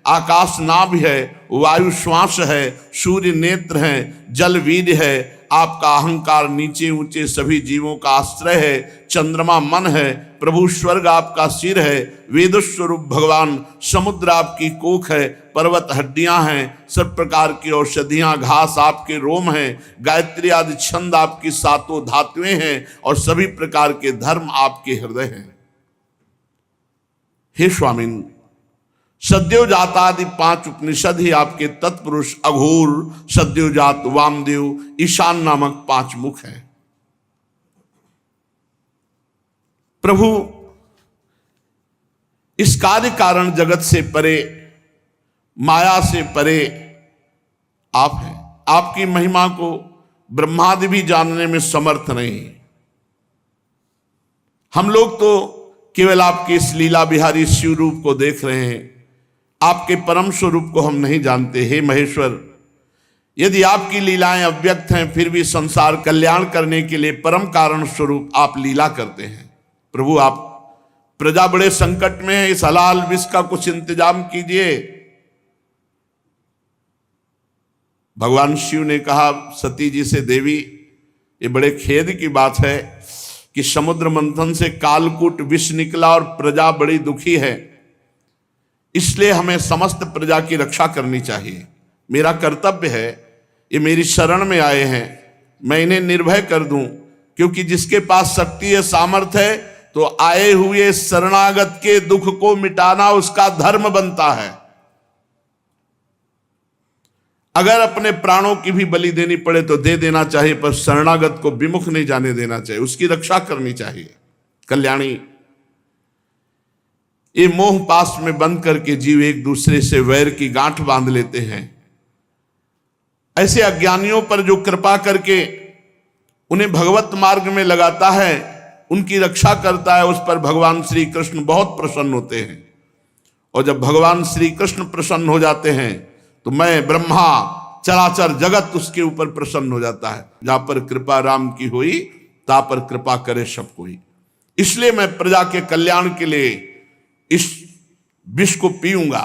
आकाश नाभ है, वायु श्वास है, सूर्य नेत्र है, जल वीर्य है। आपका अहंकार नीचे ऊंचे सभी जीवों का आश्रय है। चंद्रमा मन है, प्रभु स्वर्ग आपका सिर है। वेद स्वरूप भगवान समुद्र आपकी कोख है, पर्वत हड्डियां हैं, सब प्रकार की औषधियां घास आपके रोम हैं, गायत्री आदि छंद आपकी सातों धातुएं हैं, और सभी प्रकार के धर्म आपके हृदय हैं। हे स्वामिन, सद्योजात आदि 5 उपनिषद ही आपके तत्पुरुष अघोर, सद्योजात, वामदेव, ईशान नामक 5 मुख हैं। प्रभु इस कार्य कारण जगत से परे, माया से परे आप हैं। आपकी महिमा को ब्रह्मादि भी जानने में समर्थ नहीं। हम लोग तो केवल आपके इस लीला बिहारी शिव रूप को देख रहे हैं, आपके परम स्वरूप को हम नहीं जानते। हे महेश्वर, यदि आपकी लीलाएं अव्यक्त हैं, फिर भी संसार कल्याण करने के लिए परम कारण स्वरूप आप लीला करते हैं। प्रभु, आप प्रजा बड़े संकट में है, इस हलाल विष का कुछ इंतजाम कीजिए। भगवान शिव ने कहा सती जी से, देवी, ये बड़े खेद की बात है कि समुद्र मंथन से कालकूट विष निकला और प्रजा बड़ी दुखी है। इसलिए हमें समस्त प्रजा की रक्षा करनी चाहिए। मेरा कर्तव्य है, ये मेरी शरण में आए हैं, मैं इन्हें निर्भय कर दूं, क्योंकि जिसके पास शक्ति है, सामर्थ्य है, तो आए हुए शरणागत के दुख को मिटाना उसका धर्म बनता है। अगर अपने प्राणों की भी बलि देनी पड़े तो दे देना चाहिए, पर शरणागत को विमुख नहीं जाने देना चाहिए, उसकी रक्षा करनी चाहिए। कल्याणी, ये मोह पास में बंद करके जीव एक दूसरे से वैर की गांठ बांध लेते हैं। ऐसे अज्ञानियों पर जो कृपा करके उन्हें भगवत मार्ग में लगाता है, उनकी रक्षा करता है, उस पर भगवान श्री कृष्ण बहुत प्रसन्न होते हैं। और जब भगवान श्री कृष्ण प्रसन्न हो जाते हैं तो मैं, ब्रह्मा, चराचर जगत उसके ऊपर प्रसन्न हो जाता है। जहां पर कृपा राम की हुई, ता पर कृपा करे सब कोई। इसलिए मैं प्रजा के कल्याण के लिए इस विष को पीऊंगा।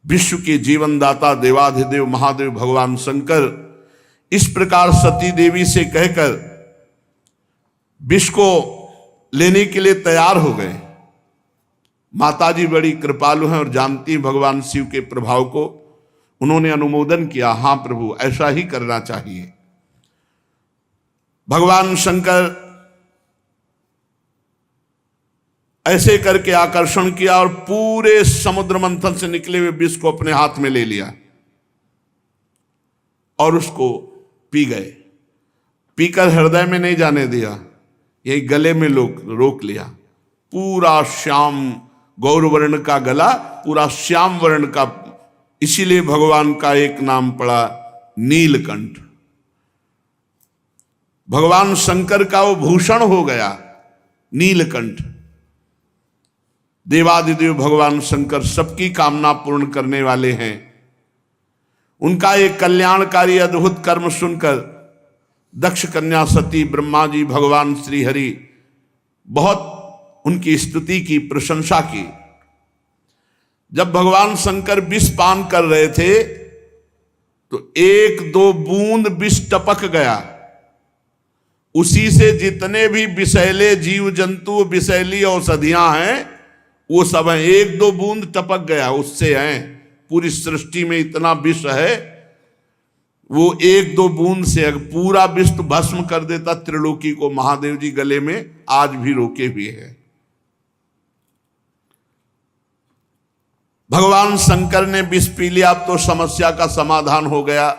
विश्व के जीवन दाता देवाधिदेव महादेव भगवान शंकर इस प्रकार सती देवी से कहकर विष को लेने के लिए तैयार हो गए। माताजी बड़ी कृपालु हैं और जानती भगवान शिव के प्रभाव को। उन्होंने अनुमोदन किया, हाँ प्रभु, ऐसा ही करना चाहिए। भगवान शंकर ऐसे करके आकर्षण किया और पूरे समुद्र मंथन से निकले हुए विष को अपने हाथ में ले लिया और उसको पी गए। पीकर हृदय में नहीं जाने दिया, यही गले में रोक लिया। पूरा श्याम गौरवर्ण का गला, पूरा श्याम वर्ण का, इसीलिए भगवान का एक नाम पड़ा नीलकंठ। भगवान शंकर का वो भूषण हो गया नीलकंठ। देवादिदेव भगवान शंकर सबकी कामना पूर्ण करने वाले हैं। उनका एक कल्याणकारी अद्भुत कर्म सुनकर दक्ष कन्या सती, ब्रह्मा जी, भगवान श्री हरि बहुत उनकी स्तुति की, प्रशंसा की। जब भगवान शंकर विष पान कर रहे थे तो 1-2 बूंद विष टपक गया। उसी से जितने भी विषैले जीव जंतु, विषैली औषधियां हैं, वो सब हैं। 1-2 बूंद टपक गया, उससे हैं। पूरी सृष्टि में इतना विष है, वो 1-2 बूंद से पूरा विष तो भस्म कर देता त्रिलोकी को। महादेव जी गले में आज भी रोके हुए हैं। भगवान शंकर ने विष पी लिया, अब तो समस्या का समाधान हो गया।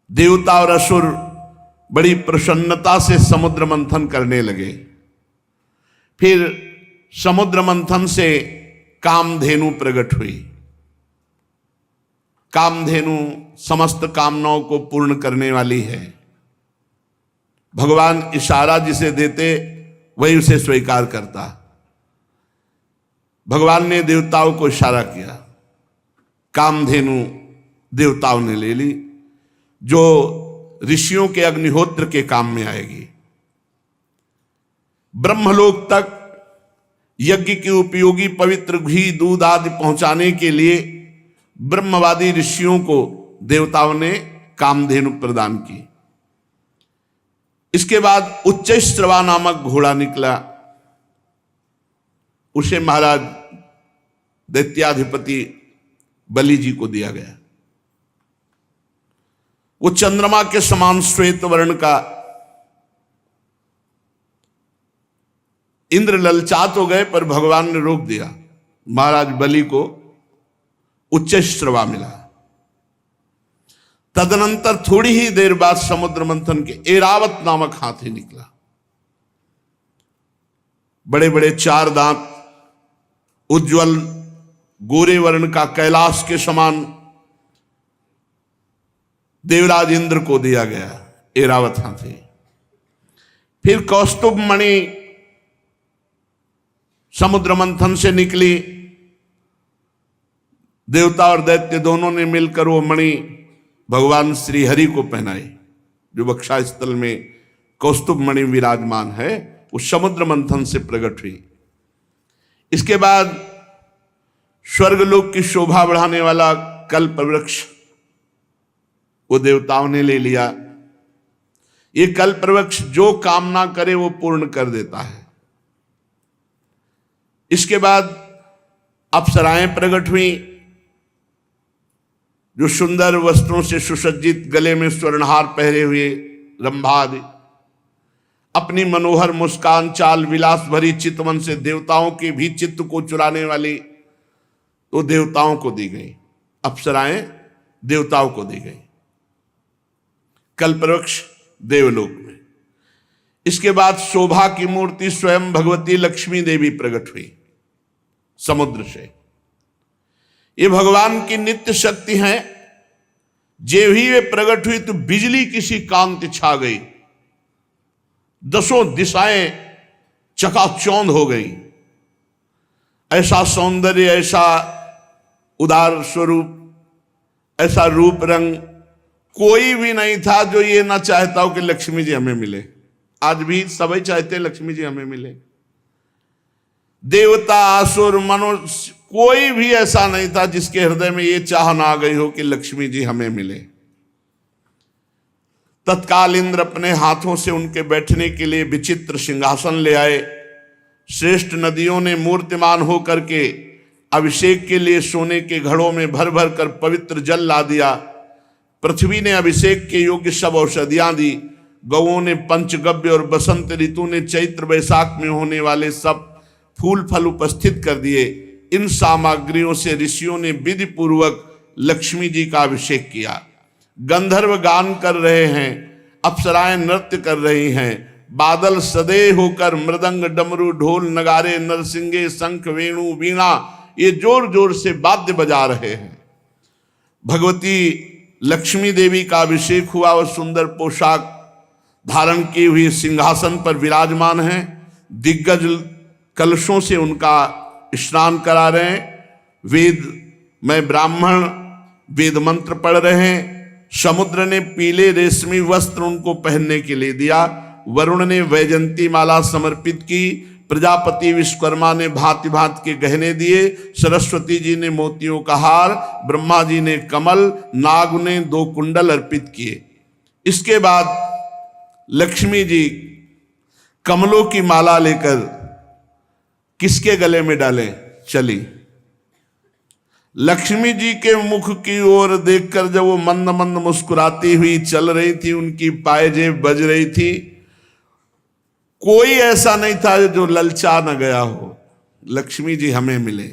देवता और असुर बड़ी प्रसन्नता से समुद्र मंथन करने लगे। फिर समुद्र मंथन से कामधेनु प्रकट हुई। कामधेनु समस्त कामनाओं को पूर्ण करने वाली है। भगवान इशारा जिसे देते वही उसे स्वीकार करता। भगवान ने देवताओं को इशारा किया, कामधेनु देवताओं ने ले ली, जो ऋषियों के अग्निहोत्र के काम में आएगी। ब्रह्मलोक तक यज्ञ के उपयोगी पवित्र घी दूध आदि पहुंचाने के लिए ब्रह्मवादी ऋषियों को देवताओं ने कामधेनु प्रदान की। इसके बाद उच्चैश्रवा नामक घोड़ा निकला, उसे महाराज दैत्याधिपति बलि जी को दिया गया। वो चंद्रमा के समान श्वेत वर्ण का। इंद्र ललचात हो गए, पर भगवान ने रोक दिया। महाराज बलि को उच्चैश्रवा मिला। तदनंतर थोड़ी ही देर बाद समुद्र मंथन के ऐरावत नामक हाथी निकला। बड़े बड़े 4 दांत, उज्ज्वल गोरे वर्ण का, कैलाश के समान। देवराज इंद्र को दिया गया ऐरावत हाथी। फिर कौस्तुभ मणि समुद्र मंथन से निकली। देवता और दैत्य दोनों ने मिलकर वो मणि भगवान श्री हरि को पहनाई, जो वक्षा स्थल में कौस्तुभ मणि विराजमान है, वो समुद्र मंथन से प्रकट हुई। इसके बाद स्वर्गलोक की शोभा बढ़ाने वाला कल्प वृक्ष वो देवताओं ने ले लिया। ये कल्प वृक्ष जो कामना करे वो पूर्ण कर देता है। इसके बाद अप्सराएं प्रकट हुई, जो सुंदर वस्त्रों से सुसज्जित, गले में स्वर्णहार पहरे हुए रंभा आदि, अपनी मनोहर मुस्कान, चाल विलास भरी चितवन से देवताओं के भी चित्त को चुराने वाली, तो देवताओं को दी गई। अप्सराएं देवताओं को दी गई। कल्पवृक्ष देवलोक में। इसके बाद शोभा की मूर्ति स्वयं भगवती लक्ष्मी देवी प्रकट हुई समुद्र से। ये भगवान की नित्य शक्ति है। जे भी वे प्रकट हुई तो बिजली किसी कांति छा गई, 10 दिशाएं चकाचौंध हो गई। ऐसा सौंदर्य, ऐसा उदार स्वरूप, ऐसा रूप रंग कोई भी नहीं था जो ये ना चाहता हो कि लक्ष्मी जी हमें मिले। आज भी सभी चाहते लक्ष्मी जी हमें मिले। देवता, असुर, मनुष्य, कोई भी ऐसा नहीं था जिसके हृदय में ये चाह ना आ गई हो कि लक्ष्मी जी हमें मिले। तत्काल इंद्र अपने हाथों से उनके बैठने के लिए विचित्र सिंहासन ले आए। श्रेष्ठ नदियों ने मूर्तिमान होकर के अभिषेक के लिए सोने के घड़ों में भर भर कर पवित्र जल ला दिया। पृथ्वी ने अभिषेक के योग्य सब औषधियां दी। गौओं ने पंचगव्य और बसंत ऋतु ने चैत्र वैशाख में होने वाले सब फूल फल उपस्थित कर दिए। इन सामग्रियों से ऋषियों ने विधि पूर्वक लक्ष्मी जी का अभिषेक किया। गंधर्व गान कर रहे हैं, अप्सराएं नृत्य कर रही हैं। बादल सदैव होकर मृदंग, डमरू, ढोल, नगारे, नरसिंगे, शंख, वेणु, वीणा ये जोर जोर से वाद्य बजा रहे हैं। भगवती लक्ष्मी देवी का अभिषेक हुआ और सुंदर पोशाक धारण की हुई सिंहासन पर विराजमान हैं। दिग्गज कलशों से उनका स्नान करा रहे हैं। वेद में ब्राह्मण वेद मंत्र पढ़ रहे हैं। समुद्र ने पीले रेशमी वस्त्र उनको पहनने के लिए दिया। वरुण ने वैजंती माला समर्पित की। प्रजापति विश्वकर्मा ने भांति भांति के गहने दिए। सरस्वती जी ने मोतियों का हार, ब्रह्मा जी ने कमल, नाग ने 2 कुंडल अर्पित किए। इसके बाद लक्ष्मी जी कमलों की माला लेकर किसके गले में डाले चली। लक्ष्मी जी के मुख की ओर देखकर जब वो मंद मंद मुस्कुराती हुई चल रही थी, उनकी पायजेब बज रही थी, कोई ऐसा नहीं था जो ललचा न गया हो लक्ष्मी जी हमें मिले।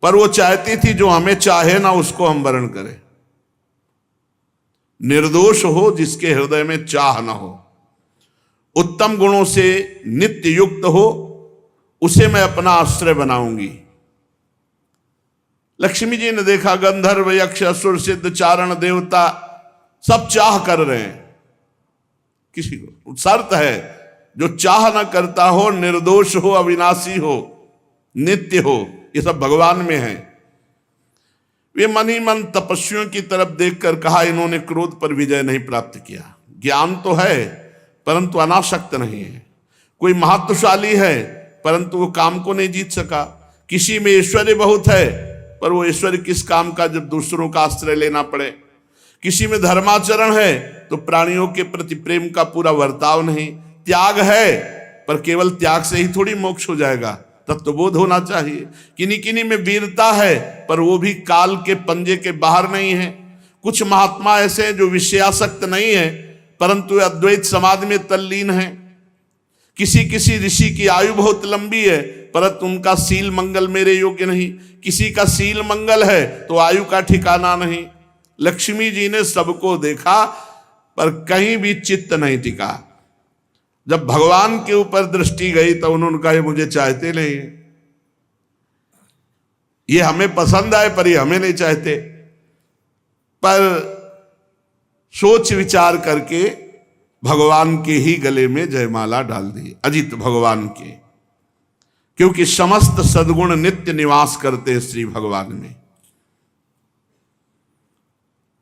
पर वो चाहती थी जो हमें चाहे ना उसको हम वरण करें। निर्दोष हो जिसके हृदय में चाह ना हो, उत्तम गुणों से नित्य युक्त हो, उसे मैं अपना आश्रय बनाऊंगी। लक्ष्मी जी ने देखा गंधर्व, यक्ष, असुर, सिद्ध, चारण, देवता सब चाह कर रहे हैं। किसी को शर्त है, जो चाह ना करता हो, निर्दोष हो, अविनाशी हो, नित्य हो, ये सब भगवान में है। वे मन ही मन तपस्वियों की तरफ देखकर कहा, इन्होंने क्रोध पर विजय नहीं प्राप्त किया। ज्ञान तो है परंतु अनासक्त नहीं है। कोई महत्वशाली है परंतु वो काम को नहीं जीत सका। किसी में ऐश्वर्य बहुत है पर वो ऐश्वर्य किस काम का जब दूसरों का आश्रय लेना पड़े। किसी में धर्माचरण है तो प्राणियों के प्रति प्रेम का पूरा वर्ताव नहीं। त्याग है पर केवल त्याग से ही थोड़ी मोक्ष हो जाएगा, तत्वबोध होना चाहिए। किन्हीं किन्हीं में वीरता है पर वो भी काल के पंजे के बाहर नहीं है। कुछ महात्मा ऐसे हैं जो विषयासक्त नहीं है परंतु अद्वैत समाधि में तल्लीन है। किसी किसी ऋषि की आयु बहुत लंबी है परंतु उनका सील मंगल मेरे योग्य नहीं। किसी का सील मंगल है तो आयु का ठिकाना नहीं। लक्ष्मी जी ने सबको देखा पर कहीं भी चित्त नहीं टिका। जब भगवान के ऊपर दृष्टि गई तो उन्होंने कहा, ये मुझे चाहते नहीं, ये हमें पसंद आए पर ये हमें नहीं चाहते। पर सोच विचार करके भगवान के ही गले में जयमाला डाल दी, अजित भगवान के, क्योंकि समस्त सद्गुण नित्य निवास करते श्री भगवान में।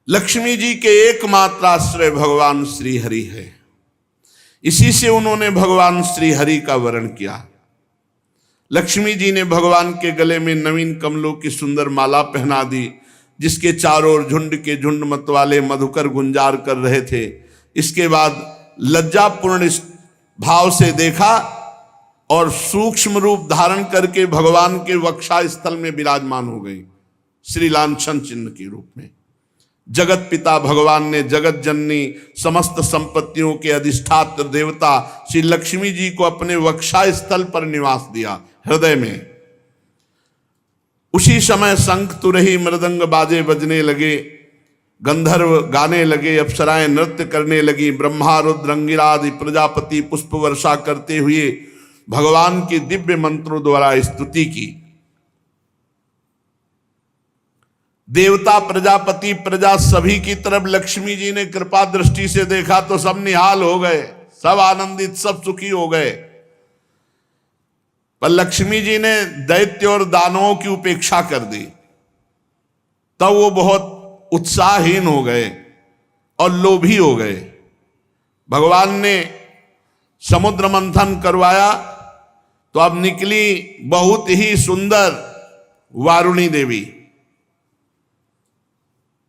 लक्ष्मी जी के एकमात्र आश्रय भगवान श्री हरि है। इसी से उन्होंने भगवान श्री हरि का वर्ण किया। लक्ष्मी जी ने भगवान के गले में नवीन कमलों की सुंदर माला पहना दी, जिसके चारों ओर झुंड के झुंड मतवाले मधुकर गुंजार कर रहे थे। इसके बाद लज्जापूर्ण भाव से देखा और सूक्ष्म रूप धारण करके भगवान के वक्षा स्थल में विराजमान हो गई, श्री लांछन चिन्ह के रूप में। जगत पिता भगवान ने जगत जननी समस्त संपत्तियों के अधिष्ठात्र देवता श्री लक्ष्मी जी को अपने वक्षा स्थल पर निवास दिया, हृदय में। उसी समय शंख तुरही मृदंग बाजे बजने लगे, गंधर्व गाने लगे, अप्सराएं नृत्य करने लगी, ब्रह्मा रुद्र अंगिरादि प्रजापति पुष्प वर्षा करते हुए भगवान के दिव्य मंत्रों द्वारा स्तुति की। देवता प्रजापति प्रजा सभी की तरफ लक्ष्मी जी ने कृपा दृष्टि से देखा तो सब निहाल हो गए, सब आनंदित, सब सुखी हो गए। पर लक्ष्मी जी ने दैत्य और दानवों की उपेक्षा कर दी, तब वो बहुत उत्साहहीन हो गए और लोभी हो गए। भगवान ने समुद्र मंथन करवाया तो अब निकली बहुत ही सुंदर वारुणी देवी।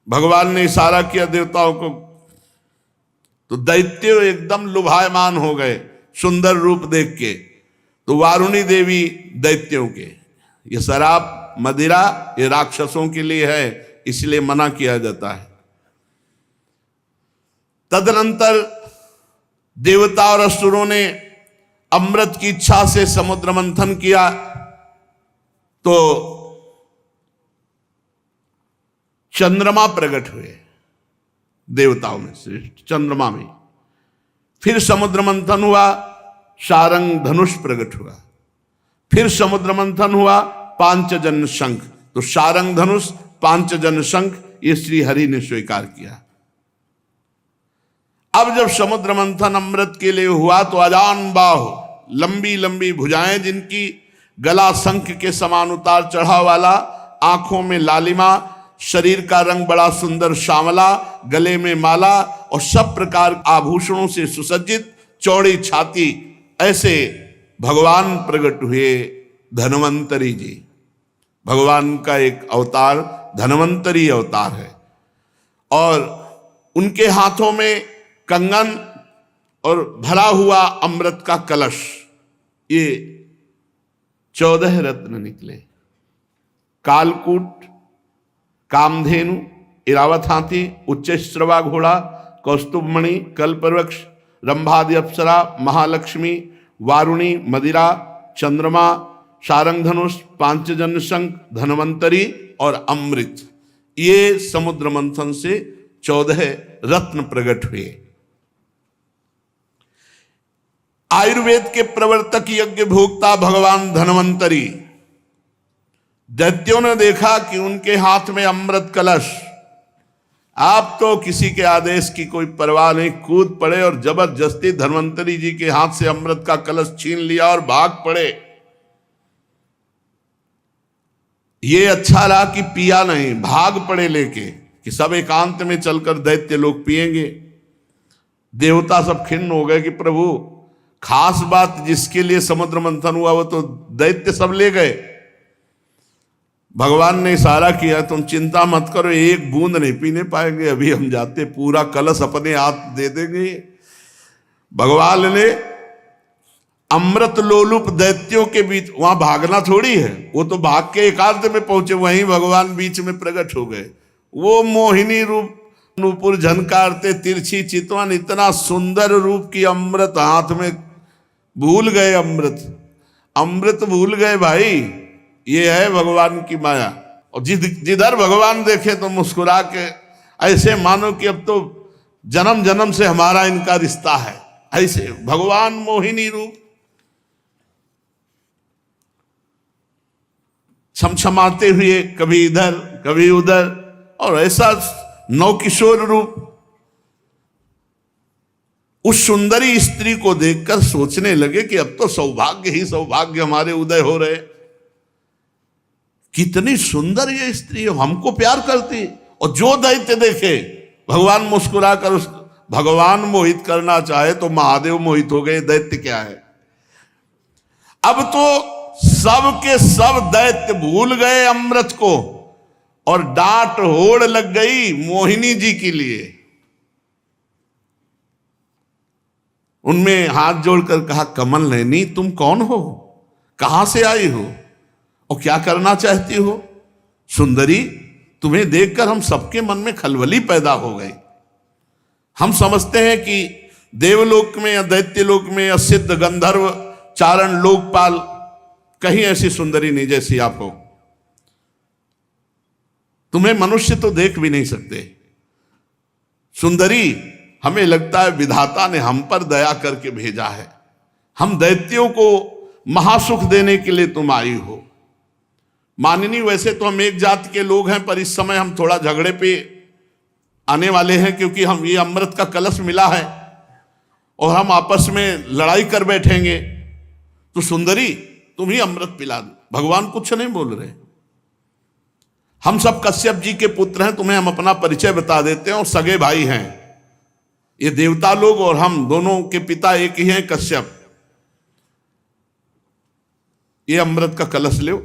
भगवान ने इशारा किया देवताओं को, तो दैत्य एकदम लुभायमान हो गए सुंदर रूप देख के। तो वारुणी देवी दैत्यों के, ये शराब मदिरा ये राक्षसों के लिए है, इसलिए मना किया जाता है। तदनंतर देवता और असुरों ने अमृत की इच्छा से समुद्र मंथन किया तो चंद्रमा प्रकट हुए देवताओं में से, चंद्रमा में। फिर समुद्र मंथन हुआ, शारंग धनुष प्रकट हुआ। फिर समुद्र मंथन हुआ, पांचजन्य शंख। तो शारंग धनुष पांचजन्य शंख ये श्री हरि ने स्वीकार किया। अब जब समुद्र मंथन अमृत के लिए हुआ तो अजान बाहु, लंबी लंबी भुजाएं जिनकी, गला शंख के समान उतार चढ़ाव वाला, आंखों में लालिमा, शरीर का रंग बड़ा सुंदर श्यामला, गले में माला और सब प्रकार आभूषणों से सुसज्जित, चौड़ी छाती, ऐसे भगवान प्रकट हुए धन्वंतरी जी। भगवान का एक अवतार धन्वंतरी अवतार है और उनके हाथों में कंगन और भरा हुआ अमृत का कलश, ये 14 रत्न निकले। कालकूट, कामधेनु, इरावत हाथी, उच्च श्रवा घोड़ा, कौस्तुभमणि, कल्पवृक्ष, रंभादि अप्सरा, महालक्ष्मी, वारुणी, मदिरा, चंद्रमा, शारंग धनुष, पांचजन्य शंख, धन्वंतरी और अमृत, ये समुद्र मंथन से 14 रत्न प्रकट हुए। आयुर्वेद के प्रवर्तक यज्ञ भोक्ता भगवान धन्वंतरी, दैत्यों ने देखा कि उनके हाथ में अमृत कलश, आप तो किसी के आदेश की कोई परवाह नहीं, कूद पड़े और जबरदस्ती धन्वंतरी जी के हाथ से अमृत का कलश छीन लिया और भाग पड़े। ये अच्छा रहा कि पिया नहीं, भाग पड़े लेके कि सब एकांत में चलकर दैत्य लोग पिएंगे। देवता सब खिन्न हो गए कि प्रभु, खास बात जिसके लिए समुद्र मंथन हुआ वो तो दैत्य सब ले गए। भगवान ने इशारा किया, तुम चिंता मत करो, एक बूंद नहीं पीने पाएंगे, अभी हम जाते पूरा कलश अपने हाथ दे देंगे। भगवान ने अमृत लोलुप दैत्यों के बीच, वहां भागना थोड़ी है, वो तो भाग के एकांत में पहुंचे, वहीं भगवान बीच में प्रकट हो गए। वो मोहिनी रूप, नूपुर झनकारते, तिरछी चितवन, इतना सुंदर रूप की अमृत हाथ में, भूल गए अमृत भूल गए भाई। ये है भगवान की माया। और जिधर भगवान देखे तो मुस्कुरा के ऐसे मानो कि अब तो जन्म जन्म से हमारा इनका रिश्ता है। ऐसे भगवान मोहिनी रूप, छमछमाते हुए कभी इधर कभी उधर, और ऐसा नवकिशोर रूप। उस सुंदरी स्त्री को देखकर सोचने लगे कि अब तो सौभाग्य ही सौभाग्य हमारे उदय हो रहे। कितनी सुंदर ये स्त्री है, हमको प्यार करती। और जो दैत्य देखे, भगवान मुस्कुरा कर उस भगवान मोहित करना चाहे तो महादेव मोहित हो गए, दैत्य क्या है। अब तो सब के सब दैत्य भूल गए अमृत को और डांट होड़ लग गई मोहिनी जी के लिए। उनमें हाथ जोड़कर कहा, कमल नयनी तुम कौन हो, कहां से आई हो और क्या करना चाहती हो। सुंदरी, तुम्हें देखकर हम सबके मन में खलबली पैदा हो गई। हम समझते हैं कि देवलोक में या दैत्यलोक में या सिद्ध गंधर्व चारण लोकपाल कहीं ऐसी सुंदरी नहीं जैसी आप हो। तुम्हें मनुष्य तो देख भी नहीं सकते। सुंदरी, हमें लगता है विधाता ने हम पर दया करके भेजा है। हम दैत्यों को महासुख देने के लिए तुम आई हो। माननीय, वैसे तो हम एक जाति के लोग हैं, पर इस समय हम थोड़ा झगड़े पे आने वाले हैं, क्योंकि हम ये अमृत का कलश मिला है और हम आपस में लड़ाई कर बैठेंगे। तो सुंदरी, तुम ही अमृत पिला दो। भगवान कुछ नहीं बोल रहे। हम सब कश्यप जी के पुत्र हैं, तुम्हें हम अपना परिचय बता देते हैं और सगे भाई हैं। ये देवता लोग और हम दोनों के पिता एक ही हैं, कश्यप। ये अमृत का कलश लो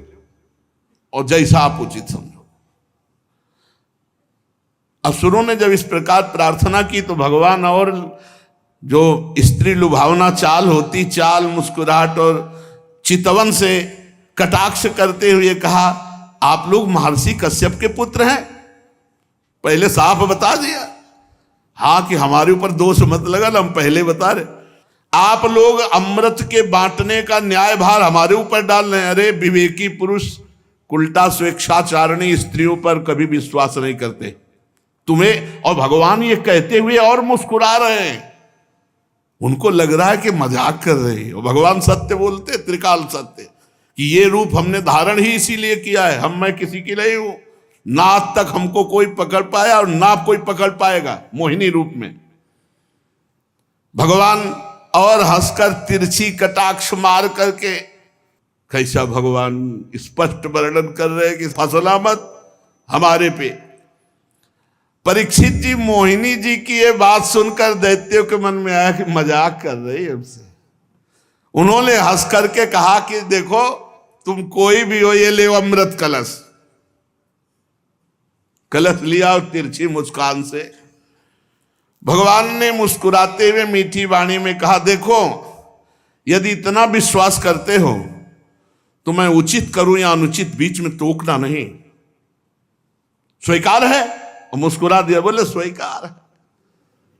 और जैसा आप उचित समझो। असुरों ने जब इस प्रकार प्रार्थना की तो भगवान और जो स्त्री लुभावना चाल होती, चाल, मुस्कुराहट और चितवन से कटाक्ष करते हुए कहा, आप लोग महर्षि कश्यप के पुत्र हैं। पहले साफ बता दिया, हाँ, कि हमारे ऊपर दोष मत लगा, हम पहले बता रहे। आप लोग अमृत के बांटने का न्याय भार हमारे ऊपर डाल रहे हैं। अरे विवेकी पुरुष उल्टा स्वेच्छाचारणी स्त्रियों पर कभी विश्वास नहीं करते। तुम्हें और भगवान ये कहते हुए और मुस्कुरा रहे हैं। उनको लग रहा है कि मजाक कर रहे हैं, और भगवान सत्य बोलते, त्रिकाल सत्य, कि ये रूप हमने धारण ही इसीलिए किया है। मैं किसी के लिए हूं, ना आज तक हमको कोई पकड़ पाया और ना कोई पकड़ पाएगा मोहिनी रूप में। भगवान और हंसकर तिरछी कटाक्ष मार करके, कैसा भगवान स्पष्ट वर्णन कर रहे हैं कि फसला मत हमारे पे। परीक्षित जी, मोहिनी जी की ये बात सुनकर दैत्यों के मन में आया कि मजाक कर रही है हमसे। उन्होंने हंस करके कहा कि देखो, तुम कोई भी हो, ये ले अमृत कलश। कलश लिया और तिरछी मुस्कान से भगवान ने मुस्कुराते हुए मीठी वाणी में कहा, देखो, यदि इतना विश्वास करते हो तो मैं उचित करूं या अनुचित बीच में टोकना नहीं। स्वीकार है? और मुस्कुरा दिया, बोले स्वीकार है।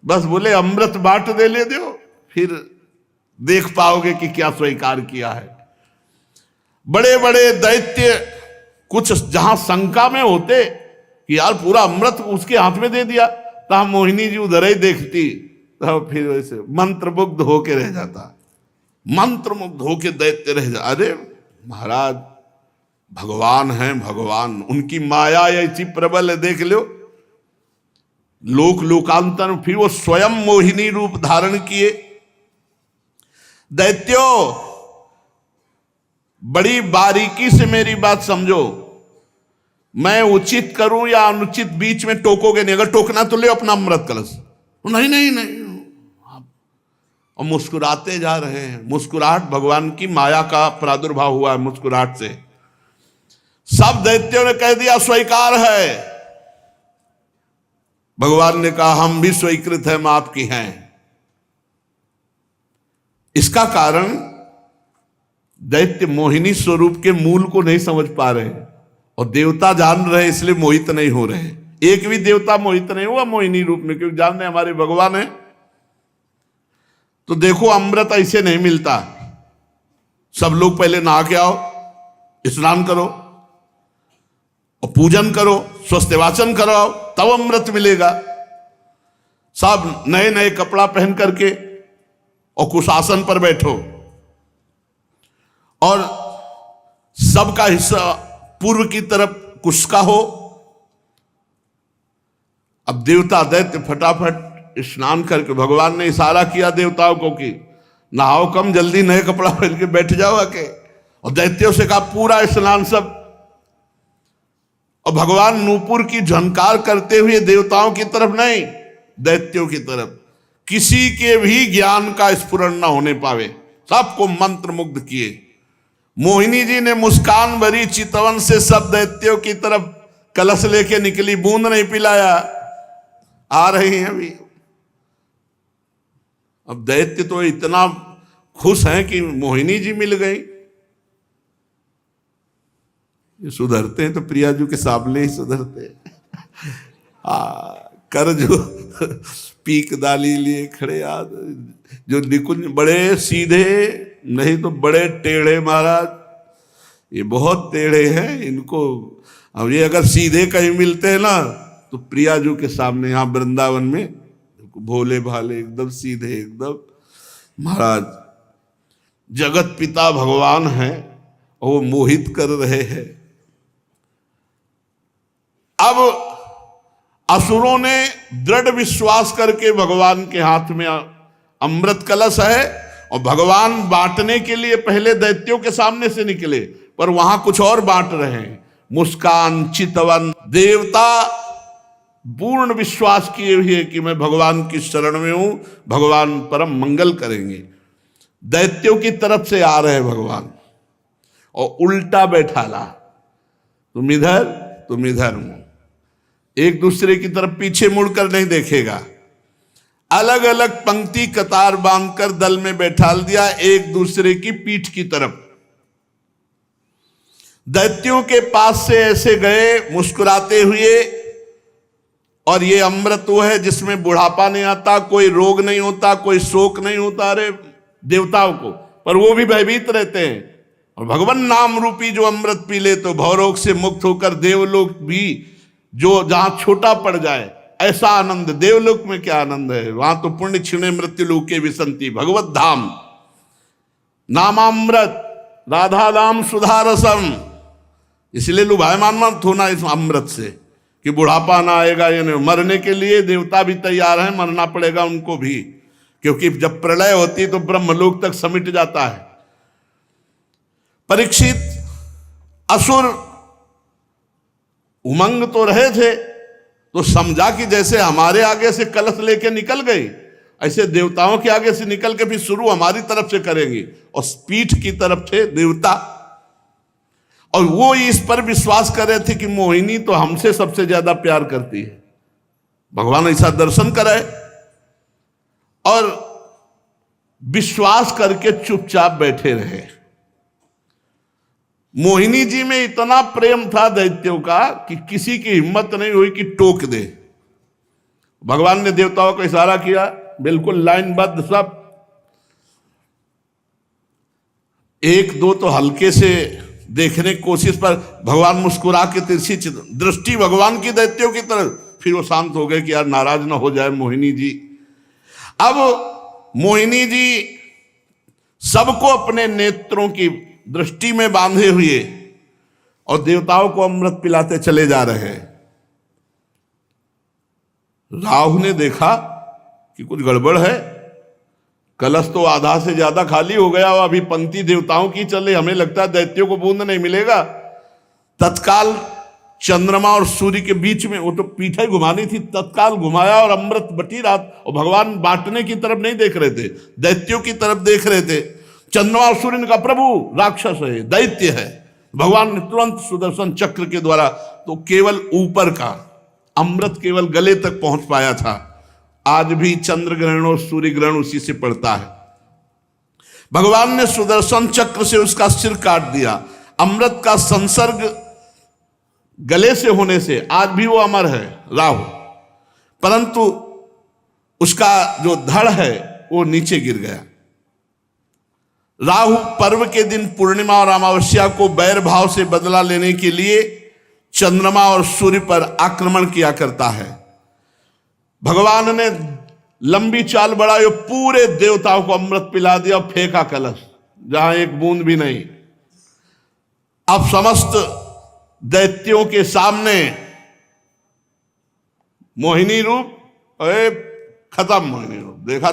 बस बोले अमृत बांट दे ले दो, फिर देख पाओगे कि क्या स्वीकार किया है। बड़े बड़े दैत्य कुछ जहां शंका में होते कि यार पूरा अमृत उसके हाथ में दे दिया, तो मोहिनी जी उधर ही देखती, तो फिर वैसे मंत्रमुग्ध होके रह जाता। मंत्र मुग्ध होके दैत्य रह जा। अरे महाराज भगवान हैं, भगवान, उनकी माया ऐसी प्रबल है, देख लो लोकांतर में फिर वो स्वयं मोहिनी रूप धारण किए। दैत्यो बड़ी बारीकी से मेरी बात समझो, मैं उचित करूं या अनुचित बीच में टोकोगे नहीं। अगर टोकना तो ले अपना अमृत कलश। नहीं नहीं नहीं, और मुस्कुराते जा रहे हैं। मुस्कुराहट भगवान की माया का प्रादुर्भाव हुआ है मुस्कुराहट से। सब दैत्यों ने कह दिया स्वीकार है। भगवान ने कहा हम भी स्वीकृत हैं, माफ की हैं। इसका कारण दैत्य मोहिनी स्वरूप के मूल को नहीं समझ पा रहे, और देवता जान रहे इसलिए मोहित नहीं हो रहे। एक भी देवता मोहित नहीं हुआ मोहिनी रूप में, क्योंकि जान रहे हमारे भगवान है। तो देखो अमृत ऐसे नहीं मिलता। सब लोग पहले नहा के आओ, स्नान करो और पूजन करो, स्वस्थवाचन कराओ, तब अमृत मिलेगा। सब नए नए कपड़ा पहन करके और कुशासन पर बैठो, और सबका हिस्सा पूर्व की तरफ कुश का हो। अब देवता दैत्य फटाफट स्नान करके, भगवान ने इशारा किया देवताओं को कि नहाओ कम, जल्दी नए कपड़ा पहन के बैठ जाओ आके। और दैत्यों से कहा पूरा स्नान सब। और भगवान नूपुर की झनकार करते हुए देवताओं की तरफ नहीं, दैत्यों की तरफ, किसी के भी ज्ञान का स्फुरण न होने पावे, सबको मंत्र मुग्ध किए। मोहिनी जी ने मुस्कान भरी चितवन से सब दैत्यों की तरफ कलश लेके निकली, बूंद नहीं पिलाया। आ रही हैं अभी। अब दैत्य तो इतना खुश हैं कि मोहिनी जी मिल गई। ये सुधरते हैं तो प्रियाजू के सामने ही सुधरते कर जो पीक दाली लिए खड़े याद, जो निकुंज बड़े सीधे नहीं तो बड़े टेढ़े महाराज, ये बहुत टेढ़े हैं इनको। अब ये अगर सीधे कहीं मिलते हैं ना तो प्रियाजू के सामने यहाँ वृंदावन में भोले भाले एकदम सीधे, एकदम महाराज जगत पिता भगवान है और वो मोहित कर रहे हैं। अब असुरों ने दृढ़ विश्वास करके भगवान के हाथ में अमृत कलश है, और भगवान बांटने के लिए पहले दैत्यों के सामने से निकले, पर वहां कुछ और बांट रहे हैं। मुस्कान चितवन देवता पूर्ण विश्वास किए हुए कि मैं भगवान की शरण में हूं, भगवान परम मंगल करेंगे। दैत्यों की तरफ से आ रहे भगवान, और उल्टा बैठाला, तुम इधर तुम इधर। एक दूसरे की तरफ पीछे मुड़कर नहीं देखेगा, अलग अलग पंक्ति कतार बांधकर दल में बैठाल दिया, एक दूसरे की पीठ की तरफ। दैत्यों के पास से ऐसे गए मुस्कुराते हुए, और ये अमृत वो है जिसमें बुढ़ापा नहीं आता, कोई रोग नहीं होता, कोई शोक नहीं होता। अरे देवताओं को, पर वो भी भयभीत रहते हैं। और भगवान नाम रूपी जो अमृत पी ले तो भवरोग से मुक्त होकर देवलोक भी जो जहां छोटा पड़ जाए, ऐसा आनंद देवलोक में क्या आनंद है। वहां तो पुण्य क्षीणे मृत्यु लोके विसंति भगवत धाम नामामृत राधा नाम सुधारसम। इसलिए लुभायमान मत होना इस अमृत से कि बुढ़ापा ना आएगा। यानी मरने के लिए देवता भी तैयार हैं, मरना पड़ेगा उनको भी, क्योंकि जब प्रलय होती तो ब्रह्मलोक तक समिट जाता है। परीक्षित असुर उमंग तो रहे थे, तो समझा कि जैसे हमारे आगे से कलश लेके निकल गई, ऐसे देवताओं के आगे से निकल के फिर शुरू हमारी तरफ से करेंगे। और पीठ की तरफ थे देवता, और वो इस पर विश्वास कर रहे थे कि मोहिनी तो हमसे सबसे ज्यादा प्यार करती है। भगवान ऐसा दर्शन कराए, और विश्वास करके चुपचाप बैठे रहे। मोहिनी जी में इतना प्रेम था दैत्यों का कि किसी की हिम्मत नहीं हुई कि टोक दे। भगवान ने देवताओं को इशारा किया, बिल्कुल लाइनबद्ध सब। एक दो तो हल्के से देखने की कोशिश पर भगवान मुस्कुरा के तिरछी दृष्टि भगवान की दैत्यों की तरफ, फिर वो शांत हो गए कि यार नाराज ना हो जाए मोहिनी जी। अब मोहिनी जी सबको अपने नेत्रों की दृष्टि में बांधे हुए और देवताओं को अमृत पिलाते चले जा रहे हैं। राहु ने देखा कि कुछ गड़बड़ है, कलश तो आधा से ज्यादा खाली हो गया और अभी पंक्ति देवताओं की चले, हमें लगता है दैत्यों को बूंद नहीं मिलेगा। तत्काल चंद्रमा और सूर्य के बीच में, वो तो पीठे घुमानी थी, तत्काल घुमाया और अमृत बटी रात। और भगवान बांटने की तरफ नहीं देख रहे थे, दैत्यों की तरफ देख रहे थे। चंद्रमा और सूर्य ने कहा प्रभु राक्षस है, दैत्य है। भगवान ने तुरंत सुदर्शन चक्र के द्वारा, तो केवल ऊपर का अमृत केवल गले तक पहुंच पाया था। आज भी चंद्र ग्रहण और सूर्य ग्रहण उसी से पड़ता है। भगवान ने सुदर्शन चक्र से उसका सिर काट दिया। अमृत का संसर्ग गले से होने से आज भी वो अमर है राहु, परंतु उसका जो धड़ है वो नीचे गिर गया। राहु पर्व के दिन पूर्णिमा और अमावस्या को बैर भाव से बदला लेने के लिए चंद्रमा और सूर्य पर आक्रमण किया करता है। भगवान ने लंबी चाल बढ़ाई, पूरे देवताओं को अमृत पिला दिया और फेंका कलश, जहां एक बूंद भी नहीं। अब समस्त दैत्यों के सामने मोहिनी रूप, अरे खत्म मोहिनी रूप देखा,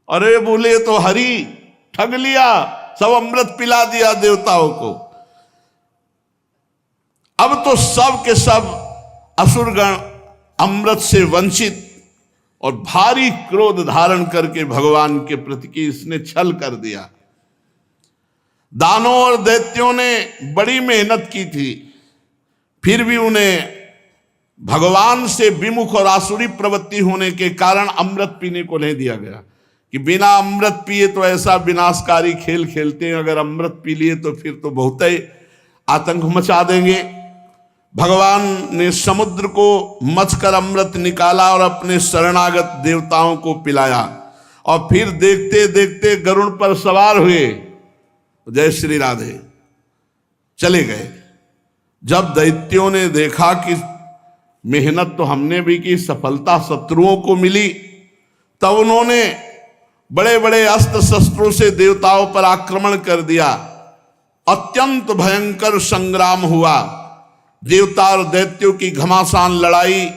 अरे बोले तो हरि ठग लिया, सब अमृत पिला दिया देवताओं को। अब तो सब के सब असुरगण अमृत से वंचित और भारी क्रोध धारण करके भगवान के प्रति की इसने छल कर दिया। दानों और दैत्यों ने बड़ी मेहनत की थी, फिर भी उन्हें भगवान से विमुख और आसुरी प्रवृत्ति होने के कारण अमृत पीने को नहीं दिया गया कि बिना अमृत पिए तो ऐसा विनाशकारी खेल खेलते हैं, अगर अमृत पी लिए तो फिर तो बहुत ही आतंक मचा देंगे। भगवान ने समुद्र को मथकर अमृत निकाला और अपने शरणागत देवताओं को पिलाया और फिर देखते देखते गरुड़ पर सवार हुए, जय श्री राधे, चले गए। जब दैत्यों ने देखा कि मेहनत तो हमने भी की, सफलता शत्रुओं को मिली, तब उन्होंने बड़े बड़े अस्त्र शस्त्रों से देवताओं पर आक्रमण कर दिया। अत्यंत भयंकर संग्राम हुआ। देवता और दैत्यों की घमासान लड़ाई,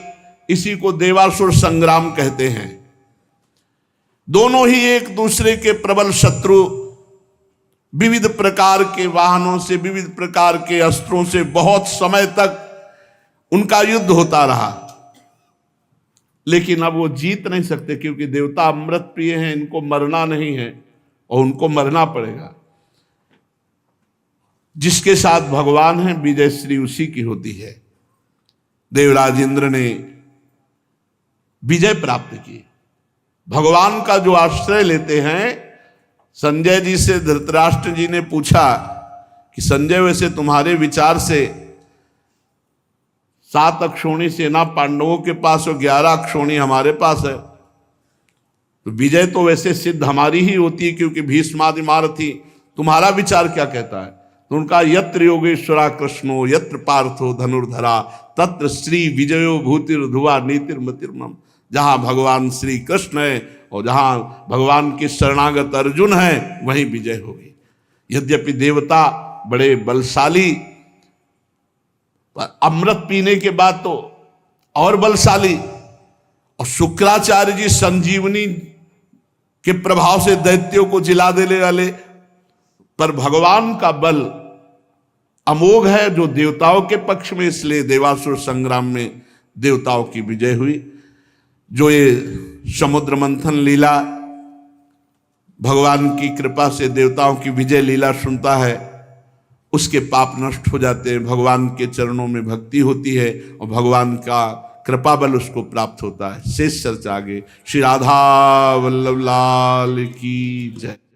इसी को देवासुर संग्राम कहते हैं। दोनों ही एक दूसरे के प्रबल शत्रु, विविध प्रकार के वाहनों से, विविध प्रकार के अस्त्रों से बहुत समय तक उनका युद्ध होता रहा, लेकिन अब वो जीत नहीं सकते क्योंकि देवता अमृत प्रिय हैं, इनको मरना नहीं है और उनको मरना पड़ेगा। जिसके साथ भगवान है विजय श्री उसी की होती है। देवराज इंद्र ने विजय प्राप्त की। भगवान का जो आश्रय लेते हैं, संजय जी से धृतराष्ट्र जी ने पूछा कि संजय वैसे तुम्हारे विचार से 7 अक्षौणी सेना पांडवों के पास और 11 अक्षौणी हमारे पास है, तो विजय तो वैसे सिद्ध हमारी ही होती है क्योंकि भीष्मादि महारथी। तुम्हारा विचार क्या कहता है? तो उनका यत्र योगेश्वरा कृष्णो यत्र पार्थो धनुर्धरा तत्र श्री विजयो भूतिर्धुवा नीतिर्मतिर्मम। जहां भगवान श्री कृष्ण है और जहां भगवान के शरणागत अर्जुन है, वहीं विजय होगी। यद्यपि देवता बड़े बलशाली, पर अमृत पीने के बाद तो और बलशाली, और शुक्राचार्य जी संजीवनी के प्रभाव से दैत्यों को जिला देने वाले, पर भगवान का बल अमोघ है जो देवताओं के पक्ष में, इसलिए देवासुर संग्राम में देवताओं की विजय हुई। जो ये समुद्र मंथन लीला, भगवान की कृपा से देवताओं की विजय लीला सुनता है, उसके पाप नष्ट हो जाते हैं, भगवान के चरणों में भक्ति होती है और भगवान का कृपा बल उसको प्राप्त होता है। शेष चर्चा आगे। श्री राधा वल्लभ लाल की जय।